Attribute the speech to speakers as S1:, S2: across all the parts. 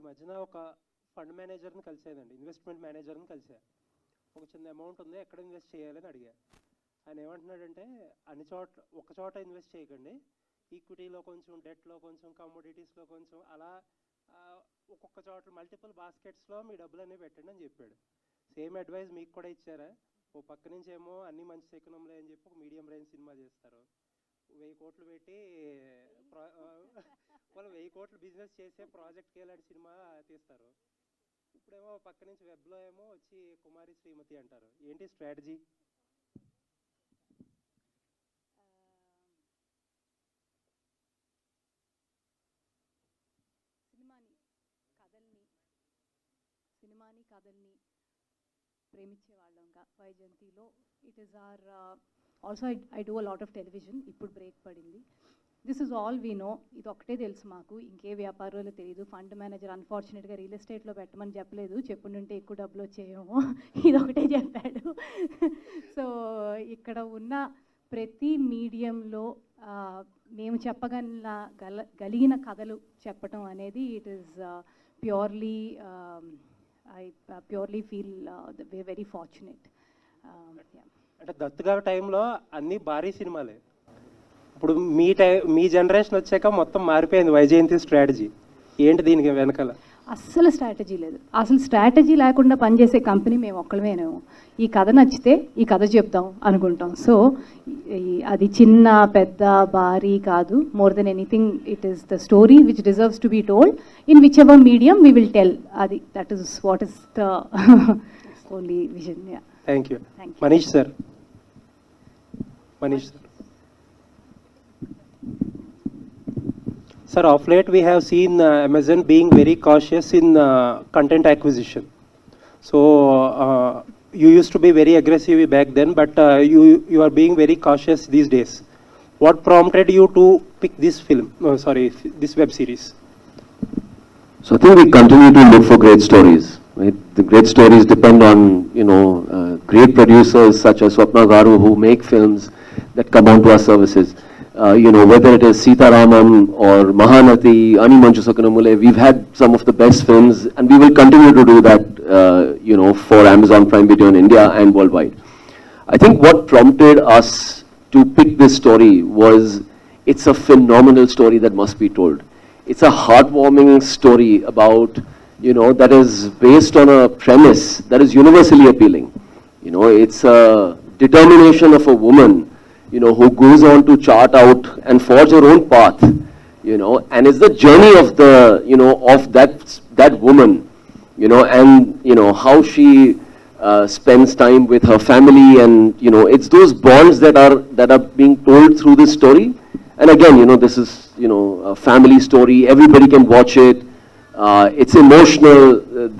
S1: మధ్యన ఒక ఫండ్ మేనేజర్ని కలిసేదండి, ఇన్వెస్ట్మెంట్ మేనేజర్ని కలిసా. ఒక చిన్న అమౌంట్ ఉంది, ఎక్కడ ఇన్వెస్ట్ చేయాలని అడిగా. ఆయన ఏమంటున్నాడంటే ఒక చోట ఇన్వెస్ట్ చేయకండి, ఈక్విటీలో కొంచెం, డెట్లో కొంచెం, కమోడిటీస్లో కొంచెం, అలా ఒక్కొక్క చోట మల్టిపుల్ బాస్కెట్స్లో మీ డబ్బులు అనేవి పెట్టండి అని చెప్పాడు. సేమ్ అడ్వైస్ మీకు కూడా ఇచ్చారా? ఓ పక్క నుంచి ఏమో అన్ని మంచి శకునంలే అని చెప్పి ఒక మీడియం రేంజ్ సినిమా చేస్తారు, 1000 కోట్లు పెట్టి వాళ్ళు 1000 కోట్లు బిజినెస్ చేసే ప్రాజెక్ట్కి వెళ్ళాడు సినిమా తీస్తారు. ఇప్పుడేమో పక్క నుంచి వెబ్లో ఏమో వచ్చి కుమారి శ్రీమతి అంటారు. ఏంటి స్ట్రాటజీ?
S2: సినిమాని కథల్ని ప్రేమించే వాళ్ళంగా వైజయంతిలో it is or also I do a lot of television. ఇప్పుడు బ్రేక్ పడింది. This is all we know. ఇది ఒకటే తెలుసు మాకు, ఇంకే వ్యాపారాలు తెలియదు. ఫండ్ మేనేజర్ అన్ఫార్చునేట్గా రియల్ ఎస్టేట్లో పెట్టమని చెప్పలేదు, చెప్పుంటే ఎక్కువ డబ్బులు వచ్చేయేమో, ఇది ఒకటే చెప్పాడు. సో ఇక్కడ ఉన్న ప్రతి మీడియంలో మేము చెప్పగలిగిన కథలు చెప్పటం అనేది it is purely I purely feel we're very fortunate.
S1: అంటే దత్తుగా టైంలో అన్ని భారీ సినిమాలే. ఇప్పుడు మీ జనరేషన్ వచ్చాక మొత్తం మారిపోయింది వైజయంతి స్ట్రాటజీ. ఏంటి దీనికి వెనకాల?
S2: అస్సలు స్ట్రాటజీ లేదు. అసలు స్ట్రాటజీ లేకుండా పనిచేసే కంపెనీ మేము ఒక్కళ్ళమేనేమో. ఈ కథ నచ్చితే ఈ కథ చెప్దాం అనుకుంటాం. సో అది చిన్న పెద్ద భారీ కాదు. More than anything it is the story which deserves to be told in whichever medium we will tell. అది that is what is the only vision.
S1: Thank you. Manish sir. Sir, of late we have seen Amazon being very cautious in content acquisition. So you used to be very aggressive back then, but you are being very cautious these days. What prompted you to pick this this web series?
S3: So I think we continue to look for great stories. Right? The great stories depend on great producers such as Swapna Garu who make films that come onto our services. Whether it is Sita Ramam or Mahanati, Ani Manchu Sakanamule, we've had some of the best films and we will continue to do that, for Amazon Prime Video in India and worldwide. I think what prompted us to pick this story was it's a phenomenal story that must be told. It's a heartwarming story about, that is based on a premise that is universally appealing. It's a determination of a woman who goes on to chart out and forge her own path, and it's the journey of of that woman, and, how she spends time with her family, and, it's those bonds that are being told through this story. And again, this is, a family story. Everybody can watch it. It's emotional.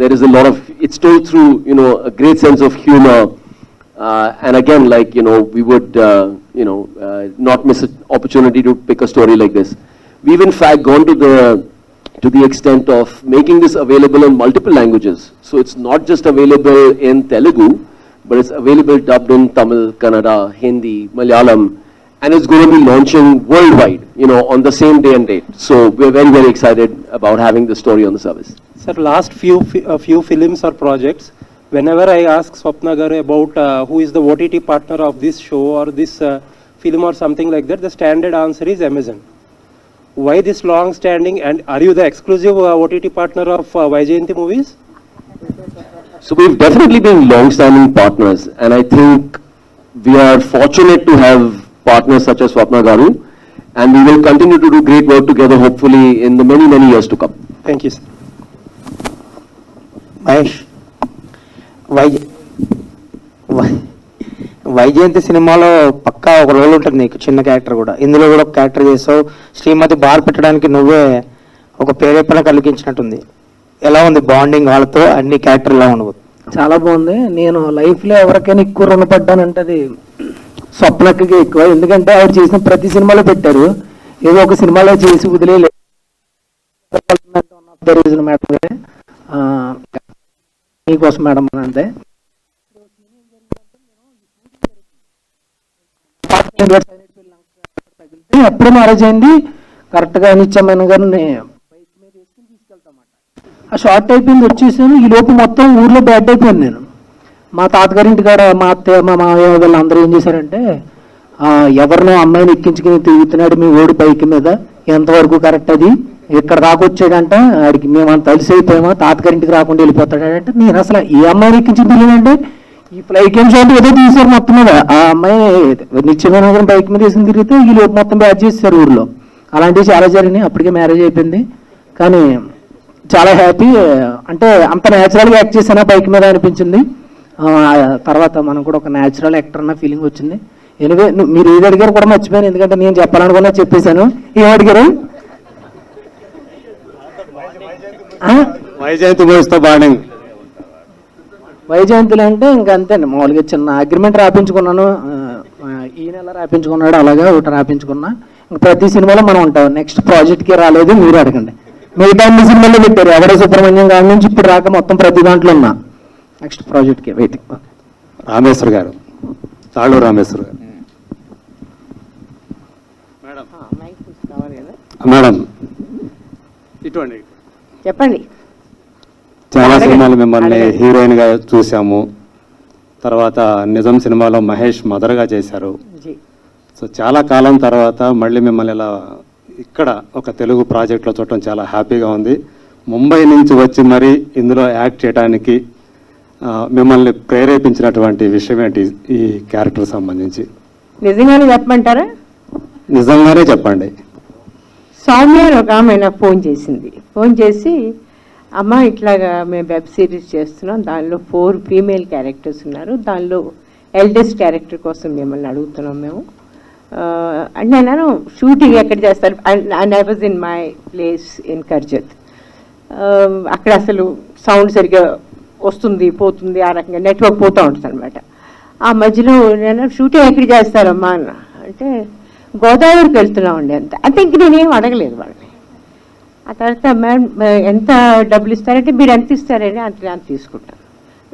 S3: There is a lot of, it's told through, a great sense of humor. And again, we would, not miss an opportunity to pick a story like this. We've in fact gone to the extent of making this available in multiple languages. So it's not just available in Telugu, but it's available dubbed in Tamil, Kannada, Hindi, Malayalam, and it's going to be launching worldwide, on the same day and date. So we're very, very excited about having the story on the service.
S1: Sir, last few films or projects, whenever I ask Swapna Garu about who is the OTT partner of this show or this film or something like that, the standard answer is Amazon. Why this long-standing, and are you the exclusive OTT partner of Vyjayanti movies?
S3: So we've definitely been long-standing partners, and I think we are fortunate to have partners such as Swapna Garu, and we will continue to do great work together, hopefully in the many, many years to come.
S1: Thank you, sir.
S4: Mahesh. Vyjayanthi సినిమాలో పక్కా ఒక role ఉంటుంది నీకు, చిన్న character కూడా. ఇందులో కూడా ఒక character చేసావు. శ్రీమతి బార్ పెట్టడానికి నువ్వే ఒక ప్రేరేపణ కలిగించినట్టుంది. ఎలా ఉంది బాండింగ్ వాళ్ళతో? అన్ని క్యారెక్టర్ ఎలా ఉండవు?
S5: చాలా బాగుంది. నేను లైఫ్లో ఎవరికైనా ఎక్కువ రుణపడ్డానంటే అది స్వప్నకి ఎక్కువ. ఎందుకంటే ఆవిడ చేసిన ప్రతి సినిమాలో పెట్టారు, ఏదో ఒక సినిమాలో చేసి వదిలేదు. మేడం మీకోసం మేడం అంతే. అప్పుడు మ్యారేజ్ అయింది. కరెక్ట్గా నిత్య మేనన్ గారిని బైక్ మీద వేసుకుని తీసుకెళ్తామాట. ఆ షార్ట్ అయిపోయింది, వచ్చేసాను. ఈ లోపు మొత్తం ఊర్లో బ్యాడ్ అయిపోయాను నేను. మా తాతగారింటి కాడ మా అత్తయ్య మా మావయ్య వీళ్ళందరూ ఏం చేశారంటే, ఎవరినో అమ్మాయిని ఎక్కించుకుని తిరుగుతున్నాడు మీ ఓడి పైకి మీద, ఎంతవరకు కరెక్ట్ అది, ఇక్కడ రాకొచ్చాడంట, ఆడికి మేము అంత అలసి అయిపోయామా, తాతగారింటికి రాకుండా వెళ్ళిపోతాడంటే, నేను అసలు ఏ అమ్మాయిని ఎక్కించి తిరిగానంటే ఈ ఫ్లైకేమ్ షాట్ ఏదో తీశారు మొత్తం మీద. ఆ అమ్మాయి నిత్యమైన బైక్ మీద వేసుకుని తిరిగితే ఈ లోపు మొత్తం బ్యాడ్ చేశారు ఊర్లో. అలాంటివి చాలా జరిగినాయి. అప్పటికే మ్యారేజ్ అయిపోయింది. కానీ చాలా హ్యాపీ, అంటే అంత న్యాచురల్గా యాక్ట్ చేశానా బైక్ మీద అనిపించింది. తర్వాత మనం కూడా ఒక న్యాచురల్ యాక్టర్ అన్న ఫీలింగ్ వచ్చింది. ఎనివే మీరు ఏది అడిగారు కూడా మర్చిపోయాను, ఎందుకంటే నేను చెప్పాలనుకున్నా చెప్పేశాను. ఏం అడిగారు?
S6: వైజయంతి మూవీస్తో బాండింగ్.
S5: వైజయంతులు అంటే ఇంకా అంతేండి, మామూలుగా చిన్న అగ్రిమెంట్ రాపించుకున్నాను. ఈ నెల రాపించుకున్నాడు, అలాగా ఒకటి రాపించుకున్నా. ఇంకా ప్రతి సినిమాలో మనం ఉంటాం. నెక్స్ట్ ప్రాజెక్ట్కి రాలేదు, మీరు అడగండి. మిగతా అన్ని సినిమాల్లో పెట్టారు, ఎవడో సుబ్రహ్మణ్యం గారి నుంచి ఇప్పుడు రాక మొత్తం ప్రతి దాంట్లో ఉన్నా. నెక్స్ట్ ప్రాజెక్ట్కి వెయిటింగ్.
S6: రామేశ్వర్ గారు, తాళూరు రామేశ్వర్ గారు. మేడం ఇటువంటి
S7: చెప్పండి.
S6: చాలా సినిమాలు మిమ్మల్ని హీరోయిన్ గా చూసాము. తర్వాత నిజం సినిమాలో మహేష్ మదర్గా చేశారు. సో చాలా కాలం తర్వాత మళ్ళీ మిమ్మల్ని ఇలా ఇక్కడ ఒక తెలుగు ప్రాజెక్ట్లో చూడటం చాలా హ్యాపీగా ఉంది. ముంబై నుంచి వచ్చి మరి ఇందులో యాక్ట్ చేయడానికి మిమ్మల్ని ప్రేరేపించినటువంటి విషయం ఏంటి ఈ క్యారెక్టర్ సంబంధించి?
S7: నిజంగానే చెప్పమంటారా?
S6: నిజంగానే చెప్పండి.
S7: సౌమ్య అని ఒక ఆమె నాకు ఫోన్ చేసి అమ్మ ఇట్లాగా మేము వెబ్ సిరీస్ చేస్తున్నాం, దానిలో 4 ఫీమేల్ క్యారెక్టర్స్ ఉన్నారు, దానిలో ఎల్డెస్ట్ క్యారెక్టర్ కోసం మిమ్మల్ని అడుగుతున్నాం మేము. అండ్ నేను షూటింగ్ ఎక్కడ చేస్తారు, and I was in my place in Karjat. అక్కడ అసలు సౌండ్ సరిగ్గా వస్తుంది పోతుంది, ఆ రకంగా నెట్వర్క్ పోతూ ఉంటుంది అనమాట. ఆ మధ్యలో నేను షూటింగ్ ఎక్కడ చేస్తారమ్మా అన్న అంటే గోదావరికి వెళ్తున్నామండి అంటే ఇంక నేనేం అడగలేదు వాళ్ళని. ఆ తర్వాత మేడం ఎంత డబ్బులు ఇస్తారంటే మీరు ఎంత ఇస్తారని అంత తీసుకుంటాను.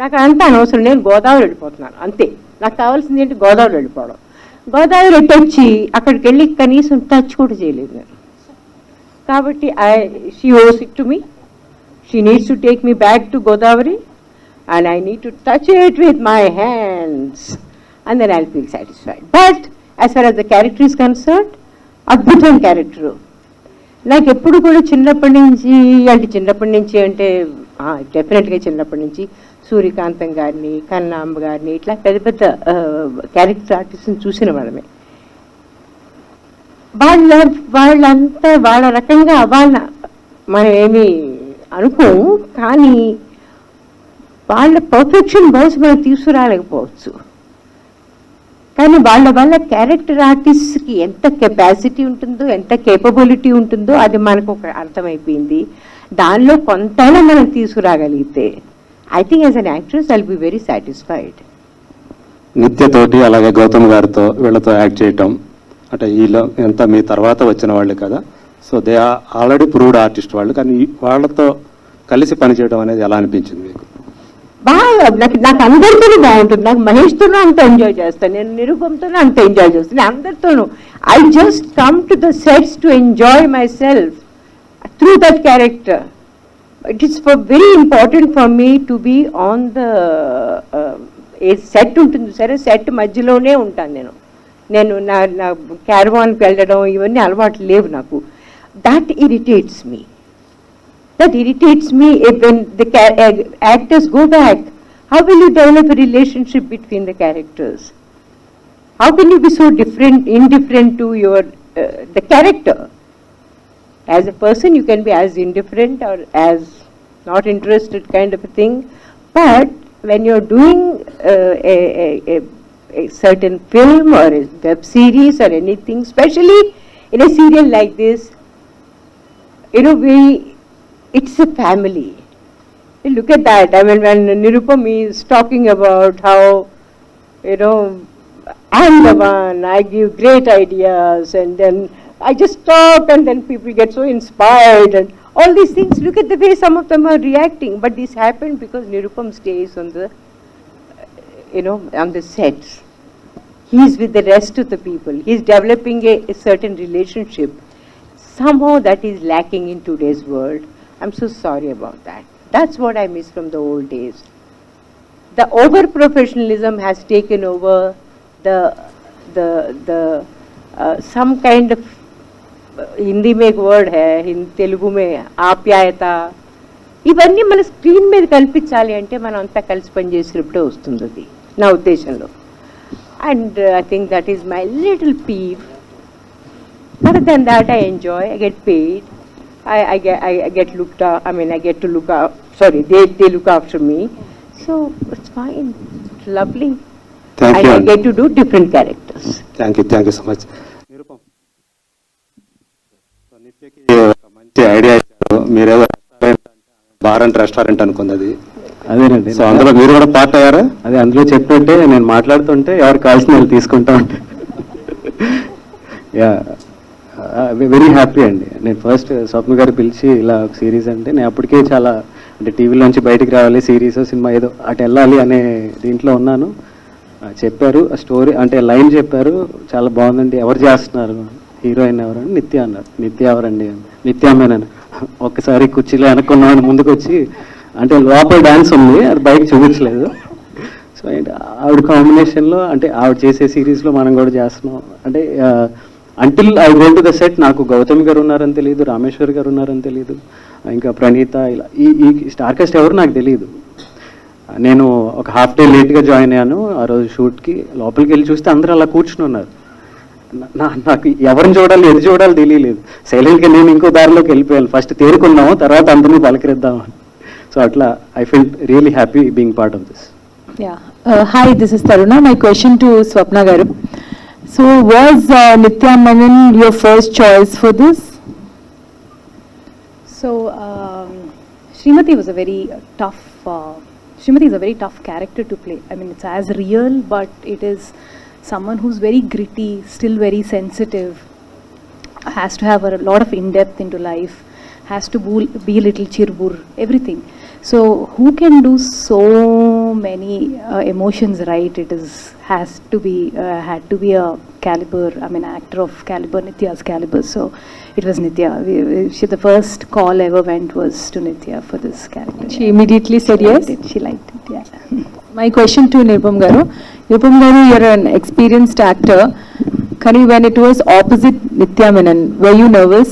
S7: నాకు అంత అనవసరం, నేను గోదావరి వెళ్ళిపోతున్నాను అంతే. నాకు కావాల్సింది ఏంటి, గోదావరి వెళ్ళిపోవడం. గోదావరి ఎట్టొచ్చి అక్కడికి వెళ్ళి కనీసం టచ్ కూడా చేయలేదు నేను. కాబట్టి షీ ఓస్ it to me, she needs to take me back to Godavari and I need to touch it with my hands and then I'll feel satisfied. But as far as the character is concerned, అద్భుతం character. నాకు ఎప్పుడు కూడా చిన్నప్పటి నుంచి అంటే డెఫినెట్గా చిన్నప్పటి నుంచి సూర్యకాంతం గారిని, కన్నాంబ గారిని, ఇట్లా పెద్ద పెద్ద క్యారెక్టర్ ఆర్టిస్ట్ని చూసిన వాళ్ళమే. వాళ్ళంతా వాళ్ళ రకంగా మనం ఏమీ అనుకోము, కానీ వాళ్ళ పర్ఫెక్షన్ బహుశా మనం తీసుకురాలేకపోవచ్చు. కానీ వాళ్ళ క్యారెక్టర్ ఆర్టిస్ట్కి ఎంత కెపాసిటీ ఉంటుందో, ఎంత కేపబిలిటీ ఉంటుందో అది మనకు ఒక అర్థమైపోయింది. దానిలో కొంతైనా మనం తీసుకురాగలిగితే I think as an actress I'll be very satisfied.
S6: నిత్యతోటి అలాగే గౌతమ్ గారితో వీళ్ళతో యాక్ట్ చేయటం అంటే వీళ్ళు ఎంత మీ తర్వాత వచ్చిన వాళ్ళు కదా, so they are already proved artist వాళ్ళు, కానీ వాళ్ళతో కలిసి పనిచేయడం అనేది ఎలా అనిపించింది మీకు?
S7: బాగా నాకు అందరితోనూ బాగుంటుంది. నాకు మహేష్తోనూ అంత ఎంజాయ్ చేస్తాను, నేను నిరూపంతోనూ అంత ఎంజాయ్ చేస్తాను, అందరితోనూ. I just come to the sets to enjoy myself through that character. It is very important for me to be on the set ఉంటుంది సరే, సెట్ మధ్యలోనే ఉంటాను నేను నా క్యారవాన్కి వెళ్ళడం ఇవన్నీ అలవాట్లు లేవు నాకు. That irritates me. That irritates me when the actors go back. How will you develop a relationship between the characters? How can you be so indifferent to the character? As a person, you can be as indifferent or as not interested kind of a thing. But when you're doing a certain film or a web series or anything, especially in a serial like this, it's a family. Look at that. I mean, when Nirupam is talking about how, I'm the one, I give great ideas, and then I just talk, and then people get so inspired, and all these things. Look at the way some of them are reacting. But this happened because Nirupam stays on the, on the sets. He's with the rest of the people. He's developing a certain relationship. Somehow that is lacking in today's world. I'm so sorry about that. That's what I miss from the old days. The over-professionalism has taken over the some kind of Hindi में एक word है తెలుగు में ఆప్యాయత ఇవన్నీ మన screen మీద కల్పించాలి అంటే మనం అంతా కలిసి పనిచేసినప్పుడే వస్తుంది అది నా ఉద్దేశంలో and I think that is my little peeve other than that I enjoy, I get paid, I get looked up, I mean I get to look up, sorry they look after me, so it's fine, it's lovely.
S6: Thank
S7: and
S6: you.
S7: I get to do different characters.
S6: Thank you so much. నిత్యకి ఒక మంచి idea ఇచ్చారు. మీరేదో bar and restaurant అనుకుంది అది.
S3: అదేనండి.
S6: So అందులో మీరు కూడా పార్ట్ అయ్యారా?
S3: అదే అందులో చెప్పినట్టే నేను మాట్లాడుతుంటే ఎవరు కావాల్సిన వాళ్ళు తీసుకుంటా ఉంటే యా వెరీ హ్యాపీ అండి. నేను ఫస్ట్ స్వప్న గారు పిలిచి ఇలా ఒక సిరీస్ అంటే నేను అప్పటికే చాలా అంటే టీవీలోంచి బయటికి రావాలి, సిరీస్ సినిమా ఏదో అటు వెళ్ళాలి అనే దీంట్లో ఉన్నాను. చెప్పారు ఆ స్టోరీ అంటే లైన్ చెప్పారు, చాలా బాగుందండి. ఎవరు చేస్తున్నారు, హీరోయిన్ ఎవరు అని నిత్య అన్నారు. నిత్య ఎవరండి? నిత్య మేనన్. ఒక్కసారి కుర్చీలో వెనక్కున్నామని ముందుకు వచ్చి అంటే లోపల డ్యాన్స్ ఉంది, అది బయట చూపించలేదు. సో ఆవిడ కాంబినేషన్లో అంటే ఆవిడ చేసే సిరీస్లో మనం కూడా చేస్తున్నాం. అంటే until I go to the set నాకు గౌతమ్ గారు ఉన్నారని తెలియదు, రామేశ్వర్ గారు ఉన్నారని తెలియదు, ఇంకా ప్రణీత, ఇలా ఈ స్టార్ కాస్ట్ ఎవరు నాకు తెలియదు. నేను ఒక హాఫ్ డే లేట్గా జాయిన్ అయ్యాను ఆ రోజు షూట్కి. లోపలికి వెళ్ళి చూస్తే అందరూ అలా కూర్చుని ఉన్నారు. నాకు ఎవరిని చూడాలి ఎది చూడాలి తెలియలేదు. సైలెంట్గా నేను ఇంకో దారిలోకి వెళ్ళిపోయాను. ఫస్ట్ తేరుకున్నాము, తర్వాత అందరినీ పలకరిద్దాము. సో అట్లా I feel really happy being part of this.
S8: Yeah. Hi, this is Taruna. My question to Swapna Garu. So, was Nithya Menen your first choice for this?
S2: So, Srimathi was a very tough, Srimathi is a very tough character to play. I mean, it's as real, but it is someone who's very gritty, still very sensitive, has to have a lot of in-depth into life, has to be a little chirbur, everything. So, who can do so many emotions right? It had to be a caliber, I mean, actor of caliber, Nithya's caliber. So, it was Nithya. The first call ever went was to Nithya for this character.
S8: She immediately said yes?
S2: She liked it, yeah.
S8: My question to Nirupam Garu. Nirupam Garu, you're an experienced actor. Kani, when it was opposite Nithya Menen, were you nervous?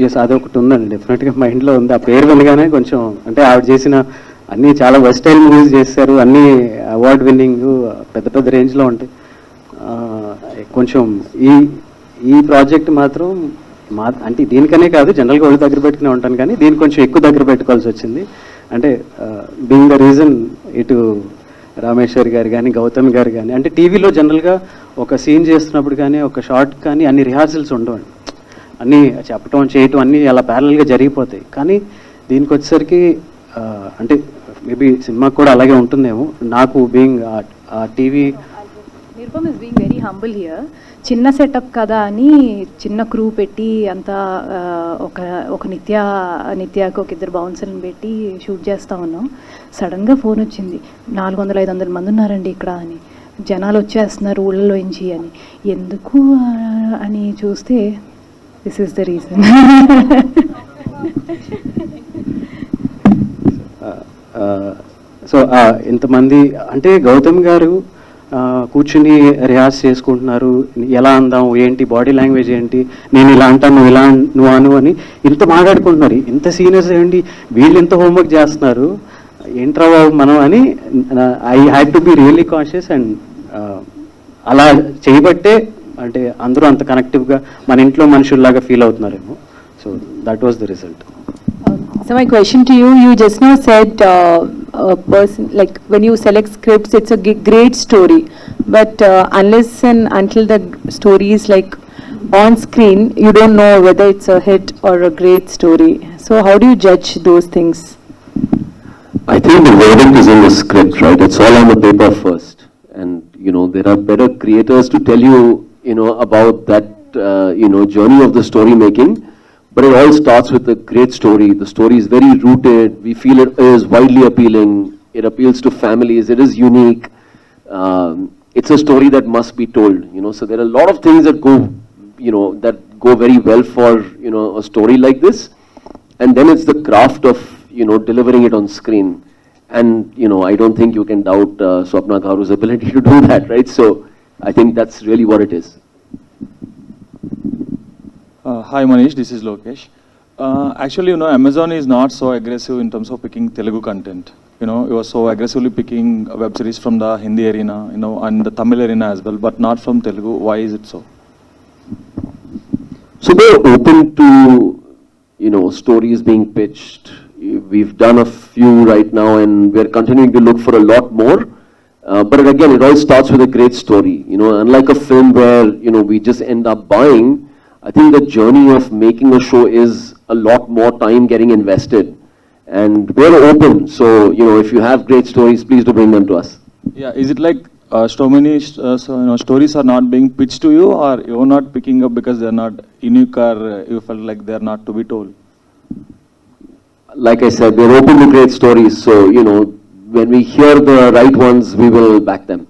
S3: Yes, అదొకటి ఉందండి, డెఫినెట్గా మైండ్లో ఉంది. ఆ పేరు వినగానే కొంచెం అంటే ఆవిడ చేసిన అన్నీ చాలా వెస్టైల్ మూవీస్ చేశారు, అన్నీ అవార్డ్ విన్నింగ్ పెద్ద పెద్ద రేంజ్లో ఉంటాయి. కొంచెం ఈ ప్రాజెక్ట్ మాత్రం అంటే దీనికనే కాదు, జనరల్గా ఒళ్ళు దగ్గర పెట్టుకునే ఉంటాను, కానీ దీన్ని కొంచెం ఎక్కువ దగ్గర పెట్టుకోవాల్సి వచ్చింది. అంటే బీయింగ్ ద రీజన్ ఇటు రామేశ్వర్ గారు కానీ గౌతమ్ గారు కానీ, అంటే టీవీలో జనరల్గా ఒక సీన్ చేస్తున్నప్పుడు కానీ ఒక షార్ట్ కానీ అన్ని రిహార్సల్స్ ఉండవండి, అన్నీ చెప్పటం చేయటం అన్నీ అలా ప్యారల్గా జరిగిపోతాయి. కానీ దీనికి వచ్చేసరికి అంటే మేబీ సినిమాకి కూడా అలాగే ఉంటుందేమో. నాకు being TV
S2: Nirupam is being very humble here. చిన్న సెటప్ కదా అని చిన్న క్రూ పెట్టి అంతా ఒక నిత్యాకి ఒక ఇద్దరు బౌన్సర్ని పెట్టి షూట్ చేస్తూ ఉన్నాం. సడన్గా ఫోన్ వచ్చింది, 400-500 మంది ఉన్నారండి ఇక్కడ అని, జనాలు వచ్చేస్తున్నారు ఊళ్ళలోంచి అని. ఎందుకు అని చూస్తే this is the reason.
S3: So ఇంతమంది అంటే గౌతమ్ గారు కూర్చుని రిహార్స్ చేసుకుంటున్నారు, ఎలా అందాం ఏంటి, బాడీ లాంగ్వేజ్ ఏంటి, నేను ఇలా అంటాను నువ్వు ఇలా నువ్వు అను అని ఇంత మాట్లాడుకుంటున్నారు. ఇంత సీనియర్స్ ఏంటి వీళ్ళు ఎంత హోంవర్క్ చేస్తున్నారు, ఏంట్రా బాబు మనం అని I had to be really conscious. And అలా చేయబట్టే అంటే అందరూ అంత కనెక్టివ్గా మన ఇంట్లో మనుషుల్లాగా ఫీల్ అవుతున్నారేమో. So that was the result.
S8: So my question to you, you just now said a person, like when you select scripts, it's a great story, but unless and until the story is like on screen, you don't know whether it's a hit or a great story. So how do you judge those things?
S3: I think the verdict is in the script, right? It's all on the paper first. And, there are better creators to tell you, about that, journey of the story making. But it all starts with a great story. The story is very rooted. We feel it is widely appealing. It appeals to families. It is unique. It's a story that must be told, So there are a lot of things that go very well for, a story like this. And then it's the craft of, delivering it on screen. And, I don't think you can doubt Swapna Garu's ability to do that, right? So I think that's really what it is.
S9: Hi Manish, this is Lokesh. Actually, Amazon is not so aggressive in terms of picking Telugu content. It was so aggressively picking web series from the Hindi arena, and the Tamil arena as well, but not from Telugu. Why is it so?
S3: So they're open to, stories being pitched. We've done a few right now, and we're continuing to look for a lot more. But again, it all starts with a great story. Unlike a film where, we just end up buying, I think the journey of making a show is a lot more time getting invested. And we're open. So, if you have great stories, please do bring them to us.
S9: Yeah, is it like so many stories are not being pitched to you, or you're not picking up because they're not unique, or you felt like they're not to be told?
S3: Like I said, we're open to great stories. So, when we hear the right ones, we will back them.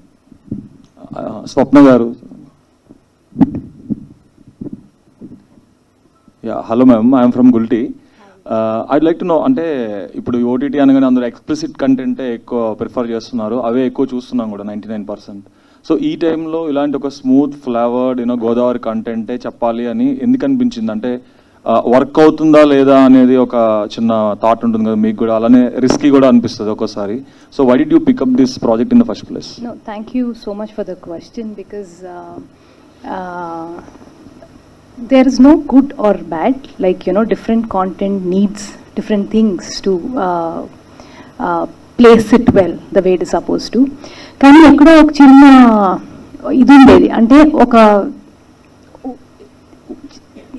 S9: Swapna Garu. Yeah, hello ma'am, I am from Gulti. I'd like to know, అంటే ఇప్పుడు OTT అనగానే అందరూ explicit కంటెంటే ఎక్కువ prefer చేస్తున్నారు, అవే ఎక్కువ చూస్తున్నాం కూడా 99%. So ఈ టైంలో ఇలాంటి ఒక స్మూత్ ఫ్లేవర్డ్ గోదావరి కంటెంటే చెప్పాలి అని ఎందుకు అనిపించింది? అంటే వర్క్ అవుతుందా లేదా అనేది ఒక చిన్న థాట్ ఉంటుంది కదా మీకు కూడా, అలానే రిస్కీ కూడా అనిపిస్తుంది ఒక్కోసారి. So why did you pick up this project in the first place?
S2: No, thank you so much for the question, because there is no good or bad. Like, different content needs different things to place it well the way it is supposed to. కానీ ఎక్కడో ఒక చిన్న ఇది ఉండేది, అంటే ఒక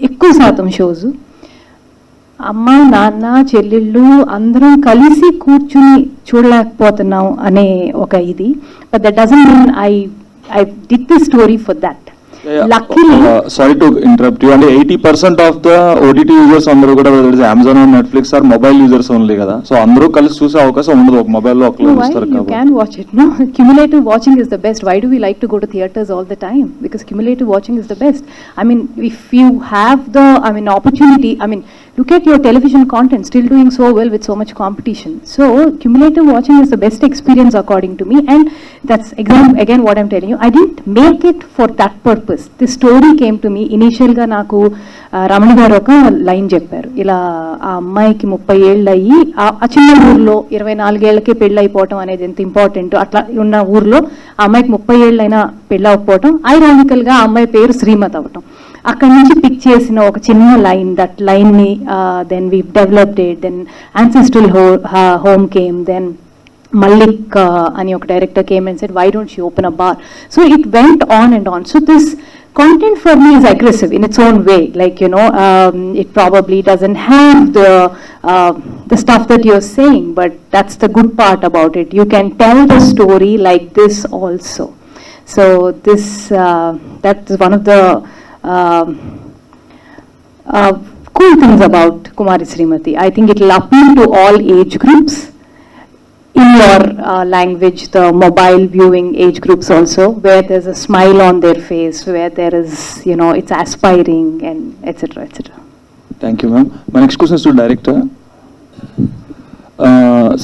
S2: ఎక్కువ శాతం షోస్ అమ్మ నాన్న చెల్లెళ్ళు అందరం కలిసి కూర్చుని చూడలేకపోతున్నాం అనే ఒక ఇది. But that doesn't mean I did the story for that. Luckily,
S9: sorry to interrupt you. And 80% of the OTT users అందరూ కూడా Amazon or Netflix are mobile users only కదా. సో అందరూ కలిసి చూసే అవకాశం ఉండదు ఒక మొబైల్ లో ఒకళ్ళు చూస్తారు
S2: కాబట్టి. You can watch it. No, cumulative watching is the best. Why do we like to go to theaters all the time? Because cumulative watching is the best. I mean, if you have the opportunity, look at your television content still doing so well with so much competition. So cumulative watching is the best experience according to me, and that's again what I'm telling you. I didn't make it for that purpose. This story came to me initial గా. నాకు రమణ గారు ఒక line చెప్పారు, ఇలా ఆ అమ్మాయికి 30 ఏళ్ళు అయ్యి ఆ చిన్న ఊర్లో 24 ఏళ్ళకే పెళ్ళి అయిపోవటం అనేది ఎంత ఇంపార్టెంట్. అట్లా ఉన్న ఊర్లో ఆ అమ్మాయికి 30 ఏళ్ళు అయినా పెళ్ళి అవ్వకపోవటం, ఐరానికల్ గా ఆ అమ్మాయి పేరు శ్రీమతి అవ్వటం. అక్కడి నుంచి పిక్ చేసిన ఒక చిన్న లైన్, దట్ లైన్ ని then we developed it. Then ancestral home came, then Malik ani oka director came and said, why don't you open a bar? So it went on and on. So this content for me is aggressive in its own way. Like, it probably doesn't have the stuff that you're saying, but that's the good part about it. You can tell the story like this also. So this, that is one of the cool things about Kumari Srimathi. I think it will appeal to all age groups. In your language, the mobile viewing age groups also, where there's a smile on their face, where there is, it's aspiring, and etc. etc.
S9: Thank you, ma'am. My next question is to director.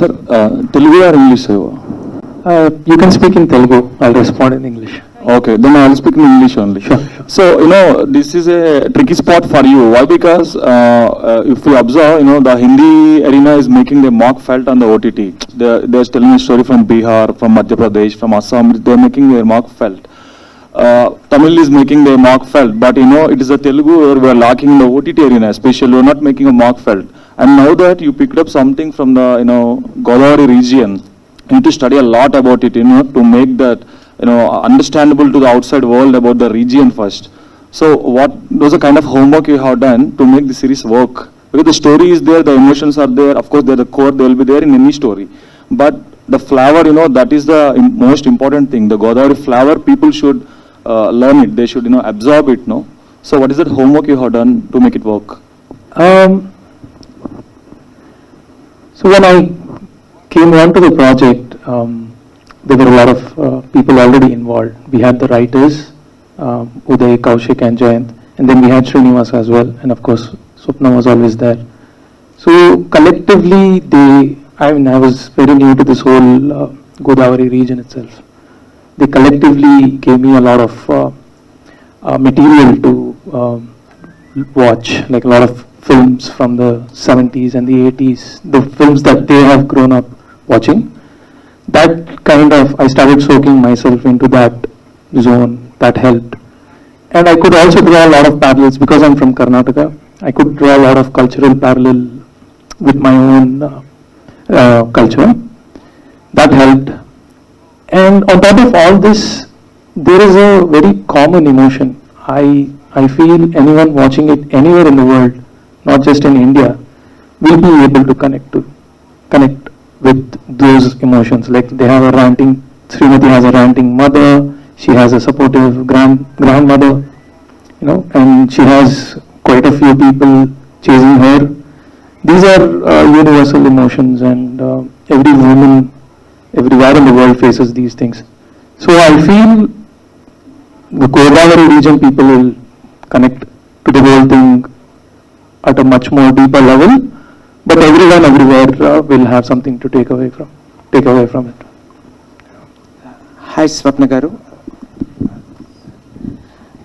S9: Sir, Telugu or English?
S5: You can speak in Telugu. I'll respond in English.
S9: Okay, then I'll speak in English only.
S5: Sure.
S9: So, this is a tricky spot for you. Why? Because if you observe, the Hindi arena is making the mock felt on the OTT. They're telling a story from Bihar, from Madhya Pradesh, from Assam. They're making their mock felt. Tamil is making their mock felt, but it is a Telugu where we're lacking in the OTT arena, especially. We're not making a mock felt. And now that you picked up something from the, Godavari region, you need to study a lot about it, to make that, understandable to the outside world about the region first. So what was the kind of homework you have done to make the series work? Because the story is there, the emotions are there, of course they're the core, they will be there in any story. But the flavor, that is the most important thing. The Godavari flavor, people should learn it, they should, absorb it, no? So what is that homework you have done to make it work?
S5: So when I came onto the project, there were a lot of people already involved. We had the writers, Uday, Kaushik and Jayant, and then we had Srinivas as well, and of course Swapna was always there. So collectively, I was very new to this whole Godavari region itself. They collectively gave me a lot of material to watch, like a lot of films from the 70s and the 80s, the films that they have grown up watching. That kind of, I started soaking myself into that zone. That helped. And I could also draw a lot of parallels because I'm from Karnataka. I could draw a lot of cultural parallel with my own culture. That helped. And on top of all this, there is a very common emotion. I feel anyone watching it anywhere in the world, not just in India, will be able to connect with those emotions. Like they have a ranting, Srimathi has a ranting mother, she has a supportive grandmother, and she has quite a few people chasing her. These are universal emotions, and every woman everywhere in the world faces these things. So I feel the Godavari region people will connect to the whole thing at a much more deeper level, but everyone everywhere will have something to take away from it.
S10: Hi, Swapna Garu.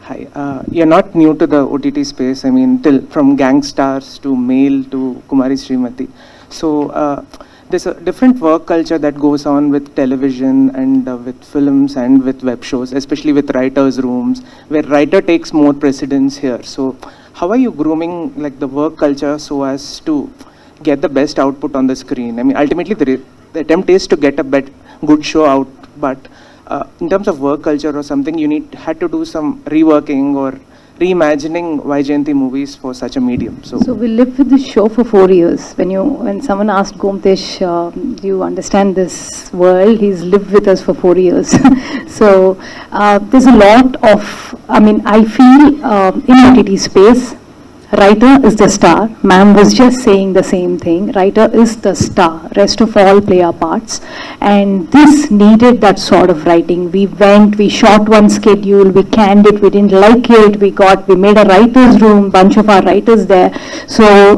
S10: Hi. You're not new to the OTT space. I mean, from Gangstars to Mail to Kumari Srimathi. So there's a different work culture that goes on with television and with films and with web shows, especially with writers' rooms, where writer takes more precedence here. So how are you grooming like the work culture so as to get the best output on the screen? I mean, ultimately the attempt is to get a good show out, but in terms of work culture or something, you had to do some reworking or reimagining Vaijayanti movies for such a medium.
S2: So we lived with this show for 4 years. When someone asked Gomtesh, do you understand this world? He's lived with us for 4 years. So there's a lot of, I feel in OTT space, writer is the star. Ma'am was just saying the same thing. Writer is the star. Rest of all play our parts. And this needed that sort of writing. We shot one schedule, we canned it, we didn't like it, we made a writer's room, bunch of our writers there. So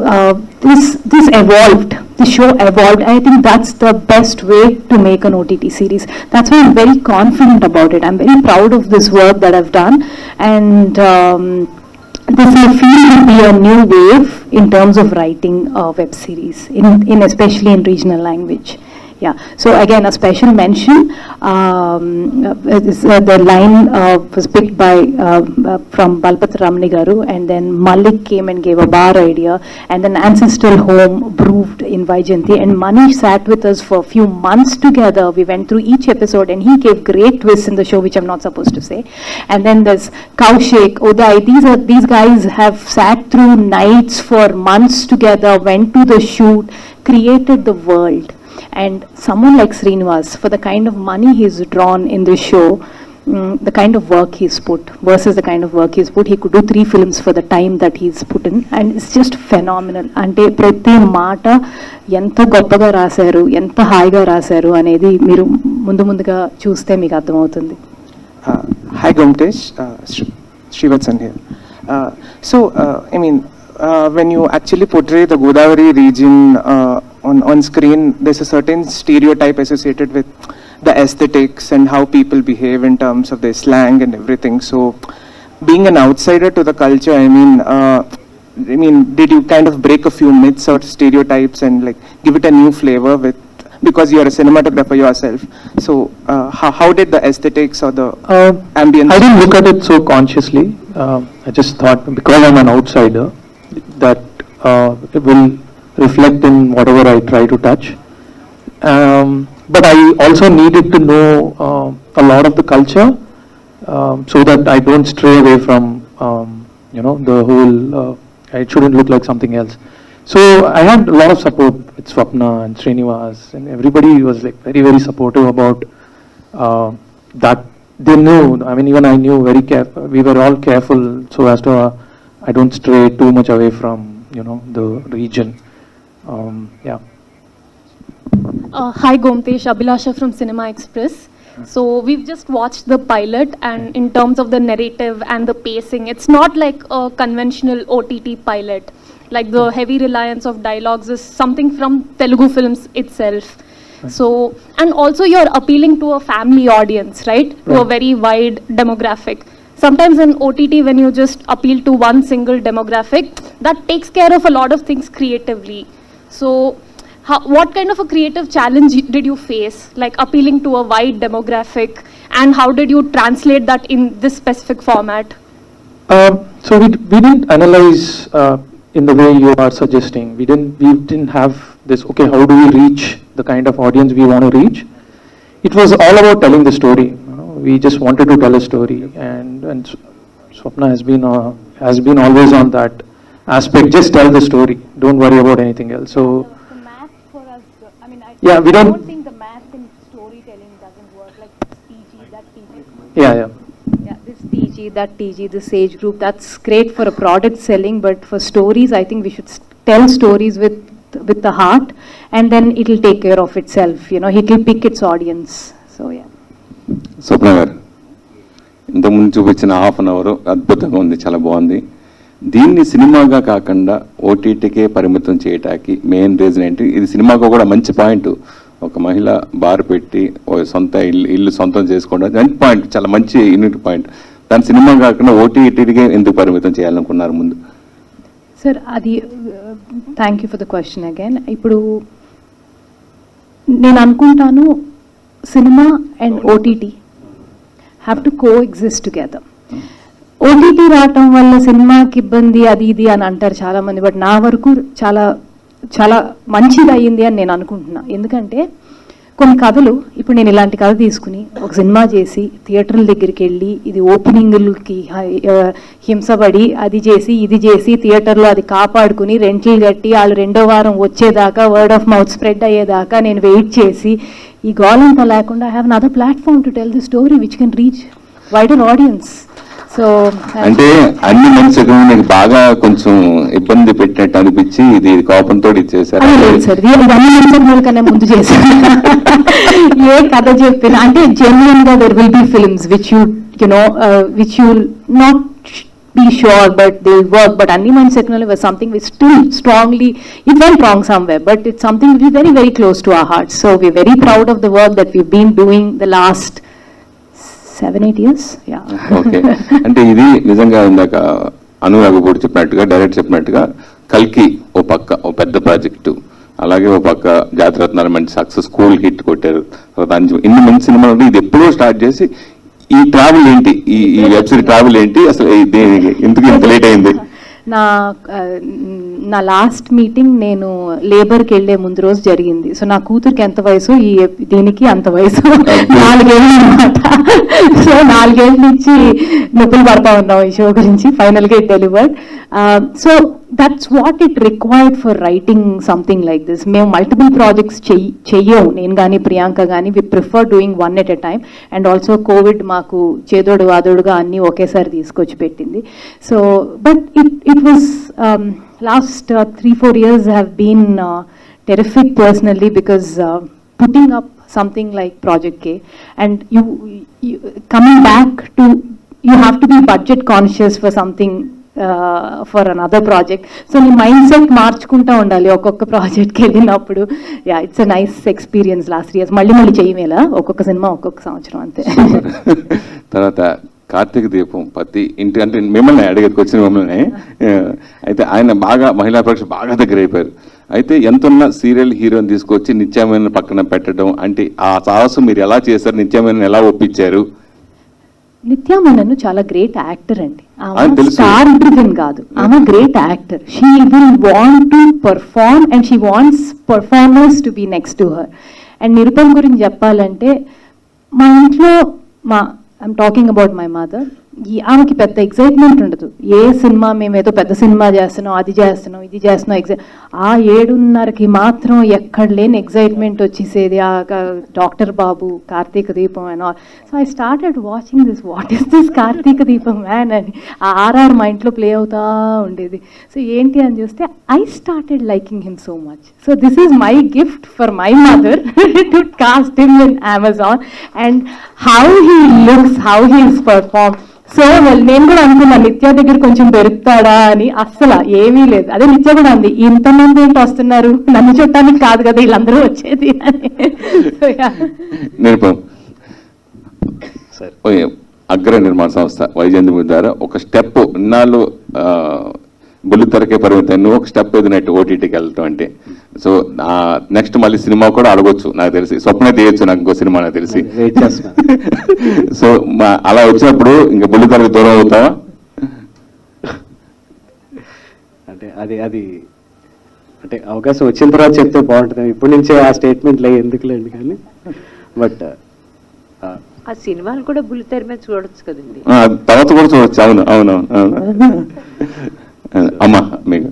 S2: this evolved. The show evolved. I think that's the best way to make an OTT series. That's why I'm very confident about it. I'm very proud of this work that I've done. And this I feel will be a new wave in terms of writing web series, in especially in regional language. Yeah. So again, a special mention. The line was picked by from Balpat Ramani Garu, and then Malik came and gave a bar idea, and then Ancestral Home brewed in Vaijayanti, and Manish sat with us for a few months together. We went through each episode, and he gave great twists in the show, which I'm not supposed to say. And then there's Kaushik, Uday. These guys have sat through nights for months together, went to the shoot, created the world. And someone like Srinivas, for the kind of money he's drawn in this show, the kind of work he's put versus the kind of work he's put, he could do 3 films for the time that he's put in, and it's just phenomenal. Ante prati maata enta goppaga rasaru, enta haiga rasaru anedi meeru munduga chuste meeku ardhamautundi.
S10: Hi Gomtesh, Srivatsan here. When you actually portray the Godavari region on screen, there's a certain stereotype associated with the aesthetics and how people behave in terms of their slang and everything. So, being an outsider to the culture, did you kind of break a few myths or stereotypes and like give it a new flavor because you're a cinematographer yourself? So, how did the aesthetics or the ambience?
S5: I didn't look at it so consciously. I just thought, because I'm an outsider, that it will reflect in whatever I try to touch. But I also needed to know a lot of the culture so that I don't stray away from, the whole, it shouldn't look like something else. So I had a lot of support with Swapna and Srinivas, and everybody was like very, very supportive about that. They knew, even I knew very careful, we were all careful so as to I don't stray too much away from, the region.
S11: Hi Gomtesh, Abhilasha from Cinema Express. So we've just watched the pilot, and in terms of the narrative and the pacing, it's not like a conventional OTT pilot. Like the heavy reliance of dialogues is something from Telugu films itself. So, and also you're appealing to a family audience, right? To a very wide demographic. Sometimes in OTT, when you just appeal to one single demographic, that takes care of a lot of things creatively. So, what kind of a creative challenge did you face, like appealing to a wide demographic, and how did you translate that in this specific format?
S5: So we didn't analyze in the way you are suggesting. We didn't have this, okay, how do we reach the kind of audience we want to reach? It was all about telling the story. We just wanted to tell a story, and Swapna has been always on that aspect. Just tell the story. Don't worry about anything else. So
S2: The math for us, I mean,
S5: Yeah, we don't-
S2: think the math in storytelling doesn't work, like this TG, that TG.
S5: yeah.
S2: Yeah, this TG, that TG, this age group, that's great for a product selling, but for stories, I think we should tell stories with the heart, and then it'll take care of itself, it'll pick its audience. So yeah.
S12: స్వప్న గారు, ఇంతకుముందు చూపించిన half an hour అద్భుతంగా ఉంది, చాలా బాగుంది. దీన్ని సినిమాగా కాకుండా ఓటీటీకే పరిమితం చేయటానికి మెయిన్ రీజన్ ఏంటి? ఇది సినిమాకు కూడా మంచి పాయింట్. ఒక మహిళ బార్ పెట్టి సొంత ఇల్లు సొంతం చేసుకోవడం మంచి పాయింట్, చాలా మంచి యూనిట్ పాయింట్. దాని సినిమా కాకుండా ఓటీటీకే ఎందుకు పరిమితం చేయాలనుకున్నారు ముందు?
S2: సార్ అది thank you for the question again. ఇప్పుడు నేను అనుకుంటాను cinema and OTT have to co exist together. OTT రావటం వల్ల సినిమాకి ఇబ్బంది అది ఇది అని అంటారు చాలామంది, బట్ నా వరకు చాలా చాలా మంచిది అయ్యింది అని నేను అనుకుంటున్నా. ఎందుకంటే కొన్ని కథలు, ఇప్పుడు నేను ఇలాంటి కథ తీసుకుని ఒక సినిమా చేసి థియేటర్ల దగ్గరికి వెళ్ళి ఇది ఓపెనింగ్లకి హింసపడి అది చేసి ఇది చేసి థియేటర్లో అది కాపాడుకుని రెంట్లు కట్టి వాళ్ళు రెండో వారం వచ్చేదాకా వర్డ్ ఆఫ్ మౌత్ స్ప్రెడ్ అయ్యేదాకా నేను వెయిట్ చేసి ఈ గోలంతా లేకుండా I have another platform to tell the story which can reach wider audience. So
S12: అంటే అన్ని మనుషులకు మీకు బాగా కొంచెం ఇబ్బంది పెట్టినట్టు అనిపించి ఇది కోపంతో ఇచ్చేసారు
S2: సార్, ఇవన్నీ నిమిషాల కన్నా ముందు చేశాను. ఏ కథ చెప్పినా అంటే జెన్యున్ గా there will be films which you not be sure but they'll work, but Anni Manseknali was something we still strongly, it went wrong somewhere, but it's something which is very very close to our hearts. So we're very proud of the work that we've been doing the last 7-8 years. Yeah.
S12: Okay, అంటే ఇది నిజంగా ఇందాక అనురాగ్ కూడా చెప్పినట్టుగా direct చెప్పినట్టుగా కల్కి ఓ పక్క ఓ పెద్ద ప్రాజెక్టు, అలాగే ఓ పక్క జాతిరత్నాలు మంచి సక్సెస్, స్కూల్ హిట్ కొట్టారు. తర్వాత ఇన్ని మంచి సినిమాలు ఇది ఎప్పుడో స్టార్ట్ చేసి ఈ ట్రావెల్ ఏంటి, ఈ వెబ్ సిరీస్ ట్రావెల్ ఏంటి, అసలు ఎందుకు ఇంత లేట్ అయింది?
S2: నా లాస్ట్ మీటింగ్ నేను లేబర్కి వెళ్ళే ముందు రోజు జరిగింది. సో నా కూతురికి ఎంత వయసు, దీనికి అంత వయసు, 4 ఏళ్ళు అనమాట. సో 4 ఏళ్ళ నుంచి నొప్పులు పడతా ఉన్నాం ఈ షో గురించి. ఫైనల్గా it delivered. So that's what it required for writing something like this. మేము మల్టిపుల్ ప్రాజెక్ట్స్ చెయ్యము, నేను కానీ ప్రియాంక కానీ. We prefer doing one at a time. And also covid మాకు చేదోడు వాదోడుగా అన్నీ ఒకేసారి తీసుకొచ్చి పెట్టింది. So but it was last 3-4 years have been terrific personally, because putting up something like Project K, and you coming back to, you have to be budget conscious for something, for another project. So నీ mind set మార్చుకుంటా ఉండాలి ఒక్కొక్క ప్రాజెక్ట్కి వెళ్ళినప్పుడు. Yeah, it's a nice experience. Last 3 years మళ్ళీ చేయమేలా, ఒక్కొక్క cinema ఒక్కొక్క సంవత్సరం అంతే.
S12: తర్వాత కార్తీక దీపం పతి ఇంటి అంటే మిమ్మల్ని అడిగేది వచ్చిన మిమ్మల్ని, అయితే ఆయన బాగా మహిళా పరీక్ష బాగా దగ్గర అయిపోయారు. అయితే ఎంతున్న సీరియల్ హీరోని తీసుకొచ్చి నిత్య మేనన్ పక్కన పెట్టడం అంటే ఆ సాహసం మీరు ఎలా చేశారు? నిత్య మేనన్ ఎలా ఒప్పించారు?
S2: నిత్య మేనన్ చాలా గ్రేట్ యాక్టర్ అండి. స్టార్ డ్రివెన్ కాదు, ఆమె great actor. She will want to perform and she wants performers to be next to her. And Nirupam గురించి చెప్పాలంటే, మా ఇంట్లో I'm talking about my mother. ఆమెకి పెద్ద ఎగ్జైట్మెంట్ ఉండదు. ఏ సినిమా మేమేదో పెద్ద సినిమా చేస్తున్నాం, అది చేస్తున్నాం, ఇది చేస్తున్నాం, ఆ 7:30కి మాత్రం ఎక్కడ లేని ఎగ్జైట్మెంట్ వచ్చేసేది. ఆ doctor Babu, Karthika Deepam and all. So I started watching this, what is this Karthika Deepam man అని. ఆ ఆర్ఆర్ మా ఇంట్లో ప్లే అవుతా ఉండేది. సో ఏంటి అని చూస్తే I started liking him so much. So this is my gift for my mother to cost him in Amazon and how he looks, how he is perform. So నేను కూడా అనుకున్నా నిత్య దగ్గర కొంచెం దొరుకుతాడా అని. అస్సలు ఏమీ లేదు. అదే నిత్య కూడా అంది, ఇంతమంది ఏంటి వస్తున్నారు, నన్ను చుట్టానికి కాదు కదా వీళ్ళందరూ వచ్చేది అని.
S12: అగ్ర నిర్మాణ సంస్థ వైజయంతి ద్వారా ఒక స్టెప్ ఇన్నాళ్ళు బుల్లితెరకే పరిమితం, నువ్వు ఒక స్టెప్ ఎదినట్టు ఓటీటీకి వెళ్ళటం అంటే. సో నెక్స్ట్ మళ్ళీ సినిమా కూడా అడగొచ్చు నాకు తెలిసి, స్వప్న తీయచ్చు నాకు ఇంకో సినిమా నాకు తెలిసి. సో అలా వచ్చినప్పుడు ఇంకా బుల్లితెరకు దూరం అవుతావా?
S3: అంటే అది అంటే అవకాశం వచ్చిన తర్వాత చెప్తే బాగుంటుంది. ఇప్పటి నుంచే ఆ స్టేట్మెంట్లు ఎందుకులేండి కానీ. బట్
S7: ఆ సినిమాలు కూడా బుల్లితెర మీద చూడొచ్చు కదండి.
S12: తర్వాత కూడా చూడొచ్చు. అవును అవునవును అవును. అమ్మా మీకు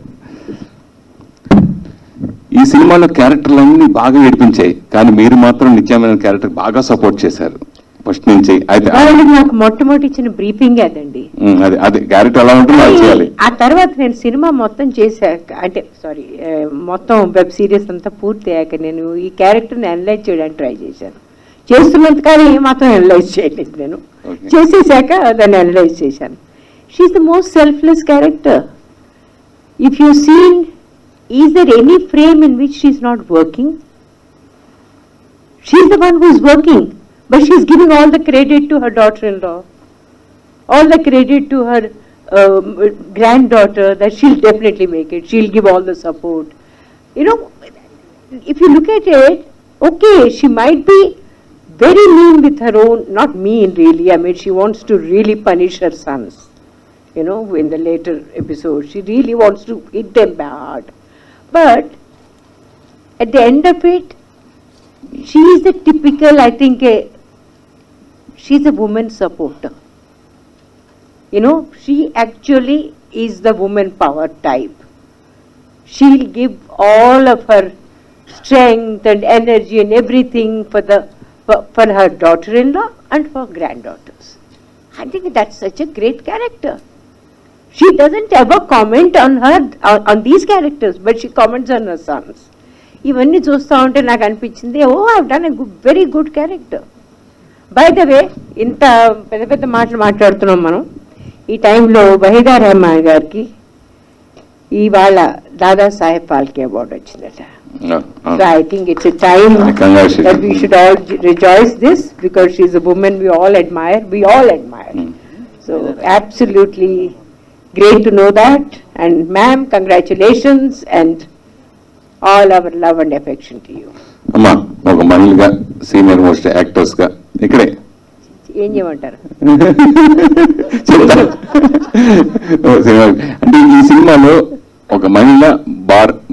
S12: ఈ సినిమాలో క్యారెక్టర్లన్నీ బాగా ఏడిపించాయి, కానీ మీరు మాత్రం నిత్య మేనన్ క్యారెక్టర్ బాగా సపోర్ట్ చేశారు ఫస్ట్ నుంచి. అయితే
S7: నాకు మొట్టమొదటి ఇచ్చిన బ్రీఫింగ్ అదండి.
S12: అది క్యారెక్టర్ ఎలా ఉంటుందో అది చేయాలి.
S7: ఆ తర్వాత నేను సినిమా మొత్తం చేశాక, అంటే సారీ మొత్తం వెబ్ సిరీస్ అంతా పూర్తి అయ్యాక నేను ఈ క్యారెక్టర్ని అనలైజ్ చేయడానికి ట్రై చేశాను. చేస్తున్నంత కానీ ఏమాత్రం అనలైజ్ చేయలేదు నేను. చేసేసాక దాన్ని అనలైజ్ చేశాను. She's the most selfless character. If you've seen, is there any frame in which she's not working? She's the one who's working, but she's giving all the credit to her daughter-in-law, all the credit to her granddaughter that she'll definitely make it, she'll give all the support. You know, if you look at it, okay, she might be very mean with her own, not mean really, I mean she wants to really punish her sons. You know, in the later episode, she really wants to hit them bad. But at the end of it, she is the typical, I think, she's a woman supporter. You know, she actually is the woman power type. She'll give all of her strength and energy and everything for her daughter-in-law and for granddaughters. I think that's such a great character. She doesn't ever comment on these characters, but she comments on her sons. ఇవన్నీ చూస్తూ ఉంటే నాకు అనిపించింది, oh I've done a very good character. By the way, ఇంత పెద్ద పెద్ద మాటలు మాట్లాడుతున్నాం మనం. ఈ టైంలో వహీదా రెహమాన్ గారికి ఇవాళ దాదాసాహెబ్ ఫాల్కే అవార్డు వచ్చిందట. So I think it's a time that we should all rejoice this, because she is a women we all admire. So absolutely great to know that, and ma'am, congratulations and all our love and affection to you.
S12: అమ్మా, ఒక మహిళగా senior most actors గా ఇక్కడే
S7: ఏం చేయమంటారు?
S12: అంటే ఈ సినిమాలో ఒక మహిళ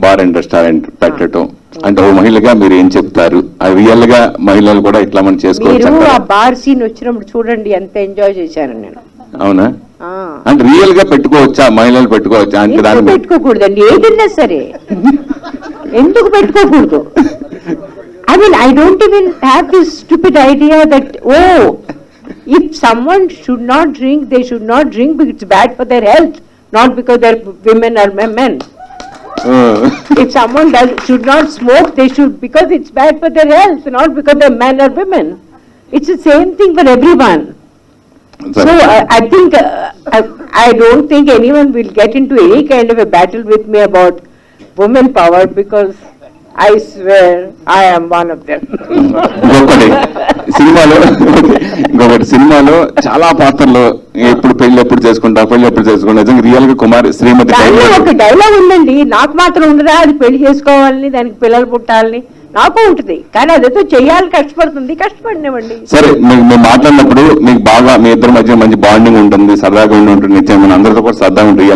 S12: బార్ అండ్ రెస్టారెంట్ పెట్టడం అంటే ఒక మహిళగా మీరు ఏం చెప్తారు? అది రియల్ గా మహిళలు కూడా ఇట్లా మనం చేసుకోవచ్చు.
S7: మీరు ఆ బార్ సీన్ వచ్చినప్పుడు చూడండి ఎంత ఎంజాయ్ చేశాను నేను.
S12: అవునా? అంటే రియల్ గా పెట్టుకోవచ్చా, మహిళలు పెట్టుకోవచ్చా? అంటే దాన్ని
S7: పెట్టుకోకూడదండి, ఏదైనా సరే ఎందుకు పెట్టుకోకూడదు? I mean, I don't even have this stupid idea that, oh, if someone should not drink, they should not drink because it's bad for their health, not because they're women or men. If someone should not smoke, they should because it's bad for their health, not because they're men or women. It's the same thing for everyone. So I think, I don't think anyone will get into any kind of a battle with me about women power because I swear I am one of them.
S12: ఇంకొకటి సినిమాలో చాలా పాత్రలు ఎప్పుడు పెళ్లి చేసుకుంటా real గా కుమారి శ్రీమతి
S7: ఒక dialogue ఉందండి, నాకు మాత్రం ఉండదా అది పెళ్లి చేసుకోవాలని, దానికి పిల్లలు పుట్టాలని నాకు ఉంటుంది, కానీ అదేదో చెయ్యాలి, కష్టపడినవ్వండి.
S12: సరే, మేము మాట్లాడినప్పుడు మీకు బాగా మీ ఇద్దరి మధ్య మంచి బాండింగ్ ఉంటుంది, సరదాగా ఉంటుంది, నిత్యం అందరితో కూడా సరదాగా ఉంటుంది.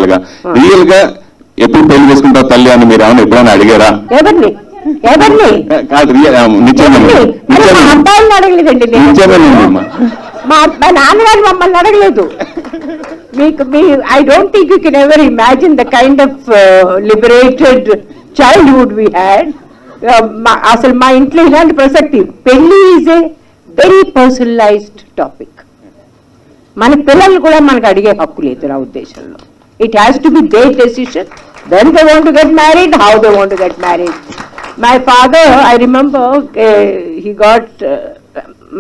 S12: రియల్ గా ఎప్పుడు పెళ్లి చేసుకుంటావు తల్లి అని మీరు ఏమైనా ఎప్పుడైనా అడిగారా?
S7: ఎవరిని
S12: కాదు,
S7: అబ్బాయిని అడగలేదండి. మా నాన్నగారు మమ్మల్ని అడగలేదు. I don't think you can ever imagine the kind of liberated childhood we had. అసలు మా ఇంట్లో ఇలాంటి ప్రసక్తి. పెళ్లి is a very personalised topic. మన పిల్లలు కూడా మనకు అడిగే హక్కు లేదు నా ఉద్దేశంలో. It has to be their decision when they want to get married, how they want to get married. My father, I remember, he got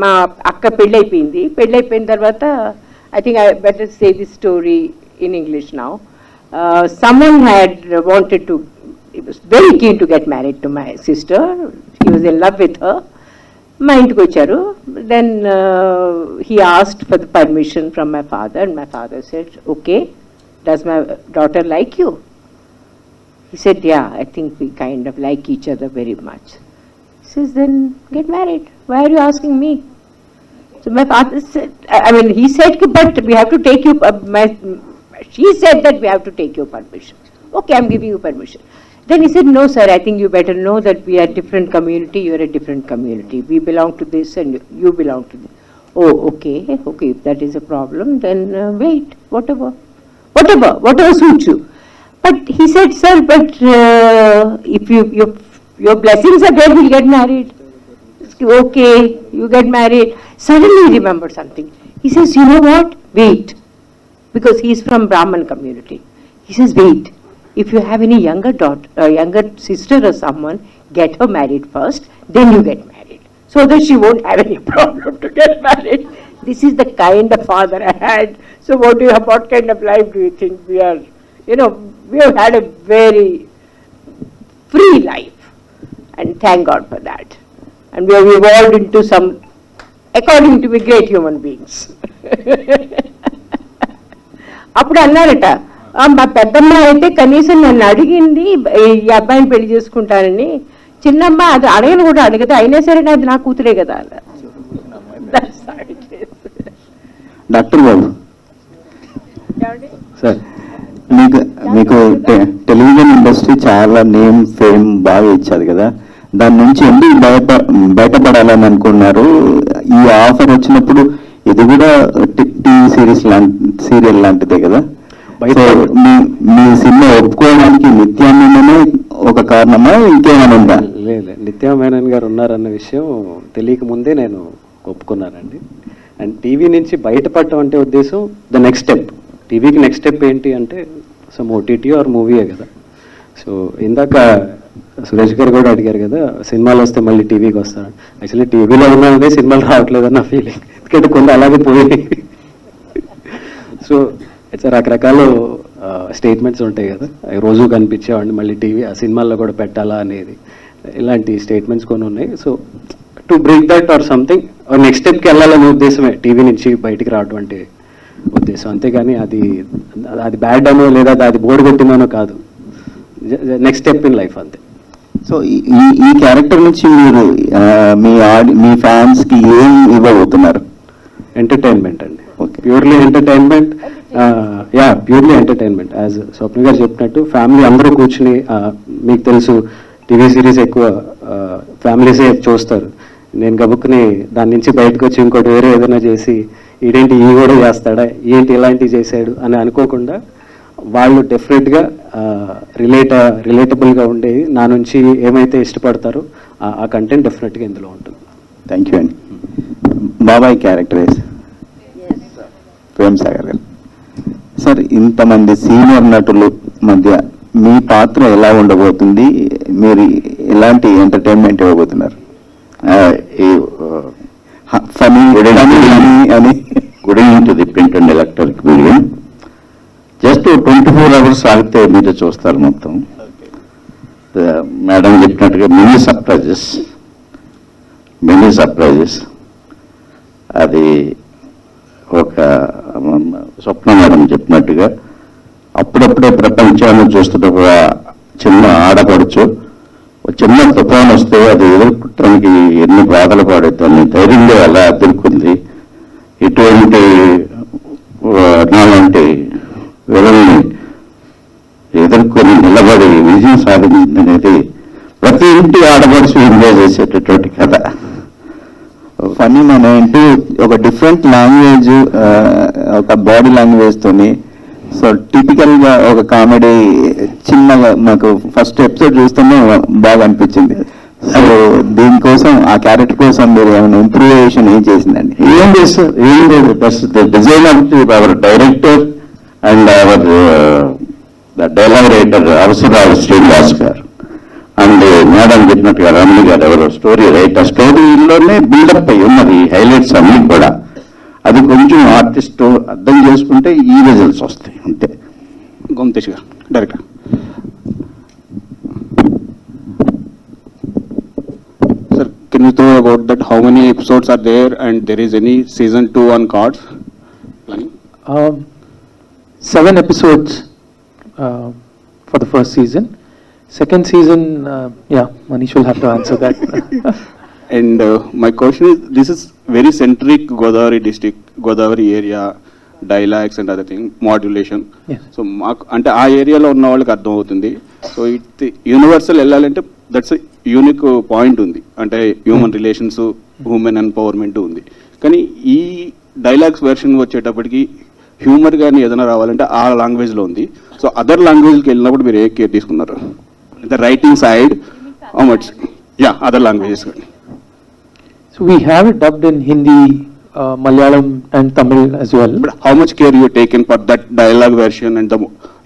S7: మా అక్క పెళ్ళైపోయింది. పెళ్ళైపోయిన తర్వాత I think I better say this story in English now. Someone had wanted to, he was very keen to get married to my sister. He was in love with her. మా ఇంటికి వచ్చారు. Then he asked for the permission from my father, and my father said, okay, does my daughter like you? He said, yeah, I think we kind of like each other very much. He says, then get married. Why are you asking me? So my father said, I mean, he said, but we have to take you, she said that we have to take your permission. Okay, I'm giving you permission. Then he said, no sir, I think you better know that we are different community, you are a different community. We belong to this and you belong to this. Oh, okay, if that is a problem, then wait, whatever suits you. But he said, sir, but if your blessings are there, we'll get married. Okay, you get married. Suddenly he remembered something. He says, you know what? Wait. Because he is from Brahman community. He says, wait. If you have any younger daughter, younger sister or someone, get her married first, then you get married. So that she won't have any problem to get married. This is the kind of father I had. So what kind of life do you think we are? You know, we have had a very free life. And thank God for that. And we have evolved into some, according to me, great human beings. అప్పుడు అన్నారట, మా పెద్దమ్మ అయితే కనీసం నన్ను అడిగింది ఈ అబ్బాయిని పెళ్లి చేసుకుంటానని. చిన్నమ్మ అది అడగను కూడా అడగదు, అయినా సరే అది నా కూతురే కదా.
S13: డాక్టర్ బాబు సార్, మీకు టెలివిజన్ ఇండస్ట్రీ చాలా నేమ్ ఫేమ్ బాగా ఇచ్చారు కదా, దాని నుంచి ఎందుకు బయటపడాలని అనుకున్నారు? ఈ ఆఫర్ వచ్చినప్పుడు ఇది కూడా టీవీ సీరియల్ లాంటిదే కదా, మీ సినిమా ఒప్పుకోవడానికి నిత్యా మేననే ఒక కారణమా, ఇంకేమైనా ఉందా?
S3: లేదు, నిత్యా మేనన్ గారు ఉన్నారన్న విషయం తెలియక ముందే నేను ఒప్పుకున్నానండి. అండ్ టీవీ నుంచి బయటపడటం అంటే ఉద్దేశం ద నెక్స్ట్ స్టెప్. టీవీకి నెక్స్ట్ స్టెప్ ఏంటి అంటే సమ్ ఓటీటీ ఆర్ మూవీయే కదా. సో ఇందాక సురేష్ గారు కూడా అడిగారు కదా, సినిమాలు వస్తే మళ్ళీ టీవీకి వస్తారు. యాక్చువల్లీ టీవీలో ఉన్నదే సినిమాలు రావట్లేదని నా ఫీలింగ్, ఎందుకంటే కొన్ని అలాగే పోయి. సో ఇట్స్ రకరకాల స్టేట్మెంట్స్ ఉంటాయి కదా, రోజు కనిపించేవాడిని మళ్ళీ టీవీ ఆ సినిమాల్లో కూడా పెట్టాలా అనేది, ఇలాంటి స్టేట్మెంట్స్ కొన్ని ఉన్నాయి. So to break that or something next స్టెప్కి వెళ్ళాలనే ఉద్దేశమే టీవీ నుంచి బయటికి రావటువంటి ఉద్దేశం, అంతేగాని అది బ్యాడ్ అనో లేదా అది బోర్డు కొట్టిందనో కాదు. నెక్స్ట్ స్టెప్ ఇన్ లైఫ్ అంతే.
S13: సో ఈ క్యారెక్టర్ నుంచి మీరు మీ ఫ్యాన్స్ కి ఏం ఇవ్వబోతున్నారు?
S3: ఎంటర్టైన్మెంట్ అండి, purely entertainment. Purely entertainment. As Swapna గారు చెప్పినట్టు ఫ్యామిలీ అందరూ కూర్చుని, మీకు తెలుసు టీవీ సిరీస్ ఎక్కువ ఫ్యామిలీసే చూస్తారు. నేను గబుక్కుని దాని నుంచి బయటకు వచ్చి ఇంకోటి వేరే ఏదైనా చేసి ఈడేంటి ఈ కూడా చేస్తాడా, ఏంటి ఇలాంటివి చేశాడు అని అనుకోకుండా వాళ్ళు డెఫినెట్గా రిలేటబుల్గా ఉండేవి నా నుంచి ఏమైతే ఇష్టపడతారో ఆ కంటెంట్ డెఫినెట్గా ఇందులో ఉంటుంది.
S13: థ్యాంక్ యూ అండి. బాబాయ్ క్యారెక్టర్ ప్రేమ్ సాగర్ గారు సార్, ఇంతమంది సీనియర్ నటులు మధ్య మీ పాత్ర ఎలా ఉండబోతుంది? మీరు ఎలాంటి ఎంటర్టైన్మెంట్ ఇవ్వబోతున్నారు?
S14: Good evening to the print and electronic media. Just 24 hours ఆగితే మీరు చూస్తారు మొత్తం. మేడం చెప్పినట్టుగా మినీ సర్ప్రైజెస్ అది ఒక స్వప్న మేడం చెప్పినట్టుగా అప్పుడప్పుడే ప్రపంచాన్ని చూస్తున్న ఒక చిన్న ఆడపడుచు చిన్న తుఫాన్ వస్తే అది ఎదుర్కొట్టడానికి ఎన్ని బాధలు పడేదాన్ని ధైర్యంగా ఎలా ఎదుర్కొంది. ఇటువంటి నాలాంటి విధుల్ని ఎదుర్కొని నిలబడి విజయం సాధించింది అనేది ప్రతి ఇంటి ఆడపడుచు ఎంజాయ్ చేసేటటువంటి కథ.
S13: ఫన్నీ మన ఏంటి ఒక డిఫరెంట్ లాంగ్వేజ్, ఒక బాడీ లాంగ్వేజ్ తోని, సో టిపికల్ గా ఒక కామెడీ చిన్నగా మాకు ఫస్ట్ ఎపిసోడ్ చూస్తేనే బాగా అనిపించింది. సో దీనికోసం ఆ క్యారెక్టర్ కోసం మీరు ఏమైనా ఇంప్రూవేషన్ ఏం చేసిందండి?
S14: ఏం చేస్తారు, ఏం లేదు, first the design of our director and our the dialogue writer Avasarala Srinivas గారు అండ్ మేడం చెప్పినట్టుగా రమణి గారు ఎవరో స్టోరీ రైటర్, స్టోరీలోనే బిల్డప్ అయి ఉన్నది హైలైట్స్ అన్నీ కూడా. అది కొంచెం ఆర్టిస్ట్ అర్థం చేసుకుంటే ఈ రిజల్ట్స్ వస్తాయి అంతే.
S6: గోమతేష్ గారు director. Sir, can you throw about that how many episodes are there and there is any season 2 on cards planning?
S5: 7 episodes for the first season. Second season, yeah, Manish will have to answer that.
S6: And my question is, this is very centric Godavari district, Godavari area, dialects and other thing, modulation.
S5: Yes.
S6: So మాకు అంటే ఆ ఏరియాలో ఉన్న వాళ్ళకి అర్థం అవుతుంది. So it universal వెళ్ళాలంటే that's unique point ఉంది, అంటే హ్యూమన్ రిలేషన్స్, హ్యూమన్ ఎంపవర్మెంట్ ఉంది. కానీ ఈ డైలాగ్స్ వెర్షన్ వచ్చేటప్పటికి హ్యూమర్ కానీ ఏదైనా రావాలంటే ఆ లాంగ్వేజ్లో ఉంది. సో అదర్ లాంగ్వేజ్కి వెళ్ళినప్పుడు మీరు ఏ కేర్ తీసుకున్నారు? The writing side how much? Yeah, other languages.
S5: So we have it dubbed in Hindi, Malayalam and Tamil as well.
S6: But how much care you taken for that dialogue version and the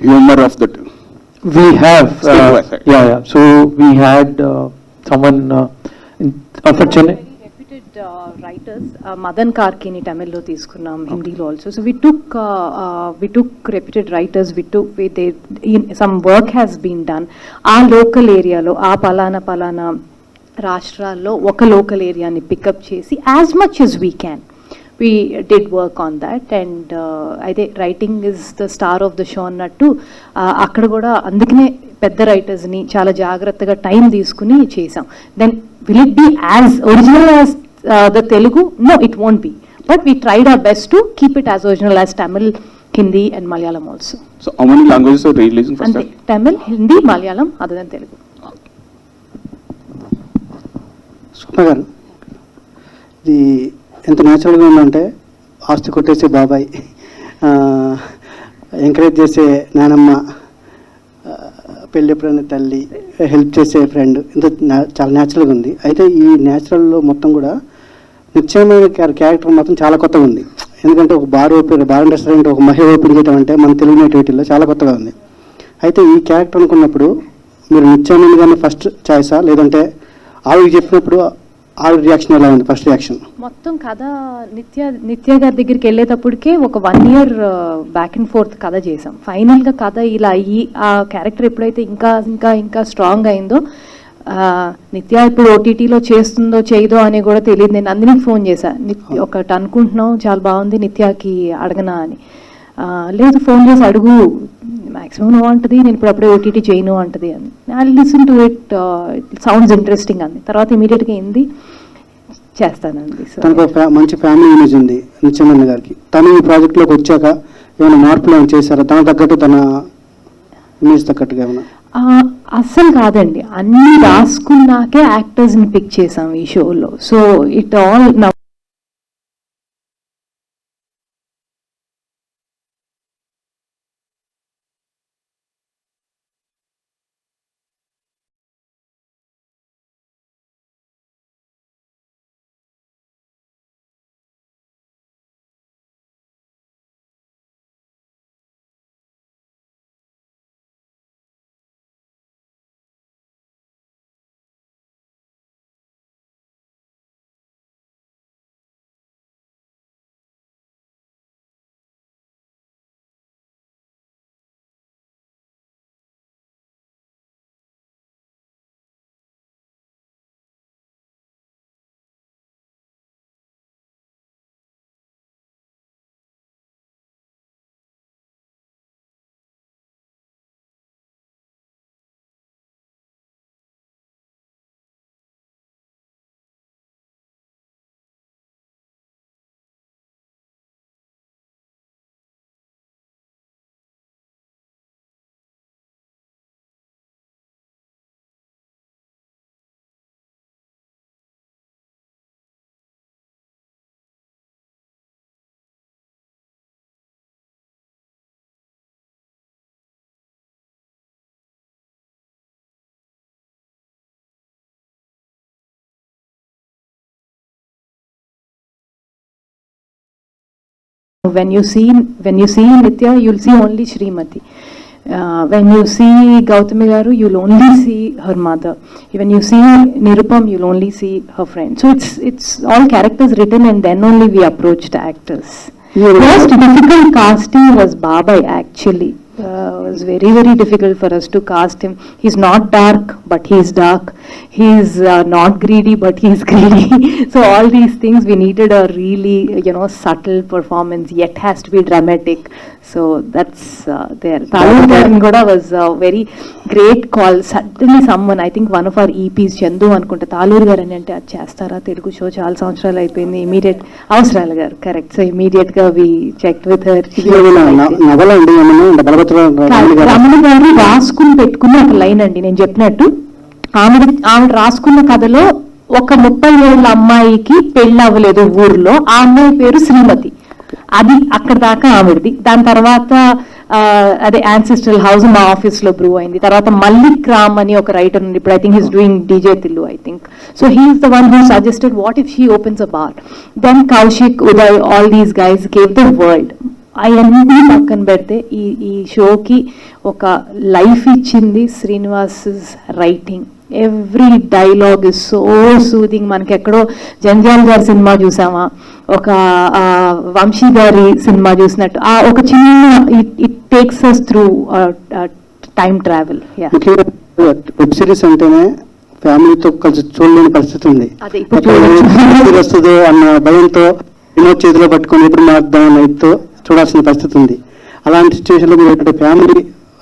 S6: humor of that?
S5: We have, yeah. So we had someone for Chennai.
S2: Reputed writers, Madan Karkini Tamillo తీసుకున్నాం, హిందీలో also. So we took reputed writers. Some work has been done. ఆ local area లో ఆ పలానా రాష్ట్రాల్లో ఒక local ఏరియాని pickup చేసి as much as we can. We did work on that and అయితే writing is the star of the show అన్నట్టు అక్కడ కూడా అందుకనే పెద్ద రైటర్స్ని చాలా జాగ్రత్తగా టైం తీసుకుని చేసాం. Then will it be as original as the Telugu? No, it won't be, but we tried our best to keep it as original as Tamil, Hindi and Malayalam also.
S6: So how many languages are releasing first?
S2: అంతే, Tamil, Hindi, Malayalam, other than Telugu.
S15: Swapna garu, ఇది ఎంత న్యాచురల్గా ఉందంటే ఆస్తి కొట్టేసే బాబాయ్, encourage చేసే నానమ్మ, పెళ్ళెప్పుడైనా తల్లి, హెల్ప్ చేసే ఫ్రెండ్, ఇంత చాలా న్యాచురల్గా ఉంది. అయితే ఈ న్యాచురల్లో మొత్తం కూడా నిత్యమైన క్యారెక్టర్ మాత్రం చాలా కొత్తగా ఉంది. ఎందుకంటే ఒక బార్ రెస్టారెంట్ ఒక మహిళ ఓపెన్ చేయడం అంటే మన తెలుగు నేటివిటీలో చాలా కొత్తగా ఉంది. అయితే ఈ క్యారెక్టర్ అనుకున్నప్పుడు మీరు నిత్యమైన కానీ ఫస్ట్ చాయిసా, లేదంటే ఆవిడకి చెప్పినప్పుడు ఆవిడ రియాక్షన్ ఎలా ఉంది? ఫస్ట్ రియాక్షన్
S2: మొత్తం కథ నిత్య గారి దగ్గరికి వెళ్ళేటప్పటికే ఒక 1 year బ్యాక్ అండ్ ఫోర్త్ కథ చేసాం. ఫైనల్గా కథ ఇలా అయ్యి ఆ క్యారెక్టర్ ఎప్పుడైతే ఇంకా ఇంకా ఇంకా స్ట్రాంగ్ అయిందో, నిత్య ఇప్పుడు ఓటీటీలో చేస్తుందో చేయదో అని కూడా తెలియదు. నేను అందరికి ఫోన్ చేశాను, ఒకటి అనుకుంటున్నాం చాలా బాగుంది, నిత్యకి అడగనా అని. లేదు, ఫోన్ చేసి అడుగు, మ్యాక్సిమం నువ్వు అంటది, నేను ఇప్పుడు అప్పుడే ఓటీటీ చేయను అంటది అని. I listen to it, sounds interesting అంది. తర్వాత ఇమీడియట్గా ఏంది చేస్తానండి.
S15: తనకు మంచి ఫ్యామిలీ ఇమేజ్ ఉంది నిత్యమన్న గారికి. తను ఈ ప్రాజెక్ట్లోకి వచ్చాక ఏమైనా మార్పులు ఏమైనా చేశారా? తన తగ్గట్టు, తన ఇమేజ్ తగ్గట్టుగా ఏమైనా?
S2: అస్సలు కాదండి, అన్ని రాసుకున్నాకే యాక్టర్స్ని పిక్ చేసాం ఈ షోలో. So it all
S8: When you see Nithya, you'll see only Srimathi. When you see Gautami Garu, you'll only see her mother. When you see Nirupam, you'll only see her friend. So it's all characters written, and then only we approached actors. Most difficult casting was Babai, actually. It was very, very difficult for us to cast him. He's not dark, but he's dark. He's not greedy, but he's greedy. So all these things, we needed a really, subtle performance, yet has to be dramatic. So that's there. Talur Garu was a very great call. Suddenly someone, I think one of our EPs, Chandu అనుకుంటా, తాలూరు గారు అని అంటే అది చేస్తారా, Telugu show చాలా సంవత్సరాలు అయిపోయింది, immediate అవసరాలు గారు, కరెక్ట్. సో ఇమీడియట్ గా we check with her. Ramana garu రాసుకుని పెట్టుకున్న ఒక లైన్ అండి, నేను చెప్పినట్టు ఆవిడ రాసుకున్న కథలో ఒక 30 ఏళ్ళ అమ్మాయికి పెళ్ళి అవ్వలేదు ఊర్లో, ఆ అమ్మాయి పేరు శ్రీమతి. అది అక్కడ దాకా ఆవిడది. దాని తర్వాత అదే యాన్సిస్ట్రల్ హౌస్ మా ఆఫీస్ లో ప్రూవ్ అయింది. తర్వాత మల్లిక్ రామ్ అని ఒక రైటర్ ఉంది, ఇప్పుడు I think he's doing DJ Tillu, I think. So he's the one who suggested what if she opens a bar. Then Kaushik, Uday, all these guys gave the world. అవన్నీ పక్కన పెడితే ఈ షోకి ఒక లైఫ్ ఇచ్చింది Srinivas writing. Every dialogue is so soothing. మనకి ఎక్కడో జంజాల్ గారి సినిమా చూసామా, ఒక వంశీ గారి సినిమా చూసినట్టు ఒక చిన్న it takes us through time travel.
S15: Web series అంటేనే ఫ్యామిలీతో కలిసి చూడలేని పరిస్థితి ఉంది. వస్తుందో అన్న భయంతో రిమోట్ చేతిలో పట్టుకొని ఎప్పుడు మారుద్దాం నైట్తో చూడాల్సిన పరిస్థితి ఉంది. అలాంటి సిచ్యువేషన్లో మీరు ఇక్కడ ఫ్యామిలీ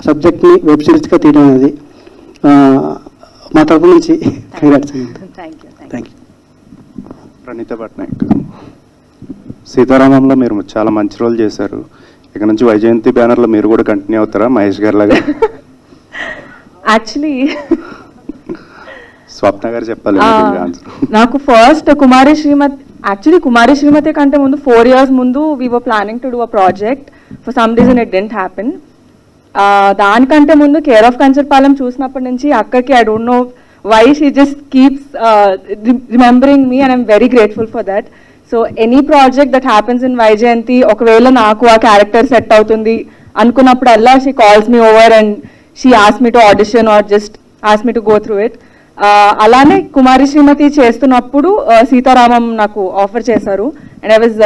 S15: సబ్జెక్ట్ని వెబ్ సిరీస్గా తీయడం అనేది మా తరపు నుంచి
S16: ప్రణీత పట్నాయక్. సీతారామంలో మీరు చాలా మంచి రోల్ చేశారు. ఇక నుంచి వైజయంతి బ్యానర్లో మీరు కూడా కంటిన్యూ అవుతారా మహేష్ గారి లాగా?
S17: యాక్చువల్లీ
S16: స్వప్న గారు చెప్పాలి
S17: నాకు ఫస్ట్ కుమారి శ్రీమతి కంటే ముందు 4 years ముందు we were planning to do a project. For some reason it didn't happen. దానికంటే ముందు కేర్ ఆఫ్ కంచర్పాలెం చూసినప్పటి నుంచి అక్కకి I don't know why she just keeps remembering me and I'm very grateful for that. So any project that happens in Vyjayanthi, ఒకవేళ నాకు ఆ character set అవుతుంది అనుకున్నప్పుడల్లా she calls me over and she ask me to audition or just ask me to go through it. అలానే కుమారి శ్రీమతి చేస్తున్నప్పుడు సీతారామం నాకు offer చేశారు and I was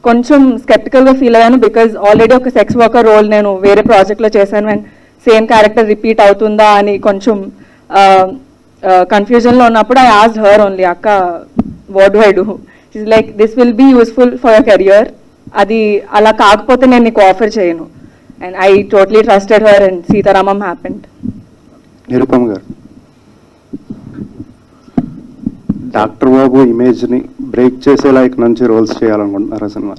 S17: కొంచెం స్కెప్టికల్గా ఫీల్ అయ్యాను, బికాజ్ ఆల్రెడీ ఒక సెక్స్ వర్కర్ రోల్ నేను వేరే ప్రాజెక్ట్లో చేశాను అండ్ సేమ్ క్యారెక్టర్ రిపీట్ అవుతుందా అని కొంచెం కన్ఫ్యూజన్లో ఉన్నప్పుడు ఐ ఆస్క్డ్ హర్ ఓన్లీ, అక్క what do I do? She's like, this will be useful for your career, అది అలా కాకపోతే నేను నీకు ఆఫర్ చేయను. And I totally trusted her and Sitaramam happened.
S16: Nirupam garu, doctor బాబు ఇమేజ్ని బ్రేక్ చేసేలా ఇక నుంచి రోల్స్ చేయాలనుకుంటున్నారా సినిమా?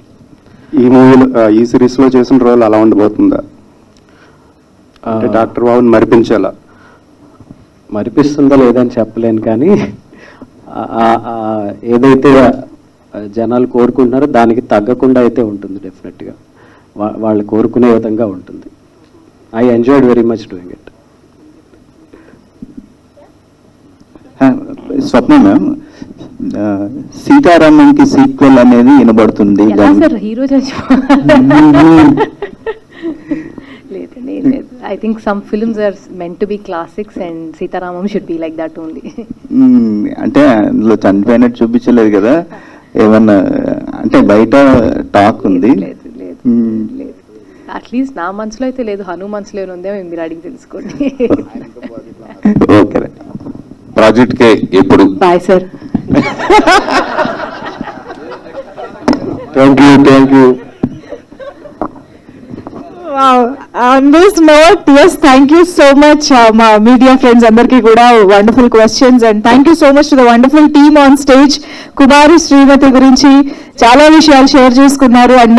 S16: ఈ మూవీలో ఈ సిరీస్లో చేసిన రోల్ అలా ఉండబోతుందా? అంటే డాక్టర్ బాబుని మరిపించేలా?
S3: మరిపిస్తుందా లేదని చెప్పలేను, కానీ ఏదైతే జనాలు కోరుకుంటున్నారో దానికి తగ్గకుండా అయితే ఉంటుంది. డెఫినెట్గా వాళ్ళు కోరుకునే విధంగా ఉంటుంది. I enjoyed very much doing it.
S13: Swapna ma'am, సీతారామంకి సీక్వెల్ అనేది వినబడుతుంది.
S8: హీరో లేదు. I think some films are meant to be classics and Sitaramam should be like that only.
S13: అంటే అందులో చనిపోయినట్టు చూపించలేదు కదా, ఏమన్నా అంటే బయట టాక్ ఉంది?
S8: అట్లీస్ట్ నా మనసులో అయితే లేదు, హను మనసులో ఉందేమో మీరు అడిగి తెలుసుకోండి.
S13: ఓకే,
S12: ప్రాజెక్ట్ కే ఎప్పుడు?
S8: Bye sir.
S3: Thank you.
S18: On this note, yes, thank you so much, మా మీడియా ఫ్రెండ్స్ అందరికీ కూడా wonderful questions and thank you so much to the wonderful team on stage. కుమారి శ్రీమతి గురించి చాలా విషయాలు షేర్ చేసుకున్నారు అండ్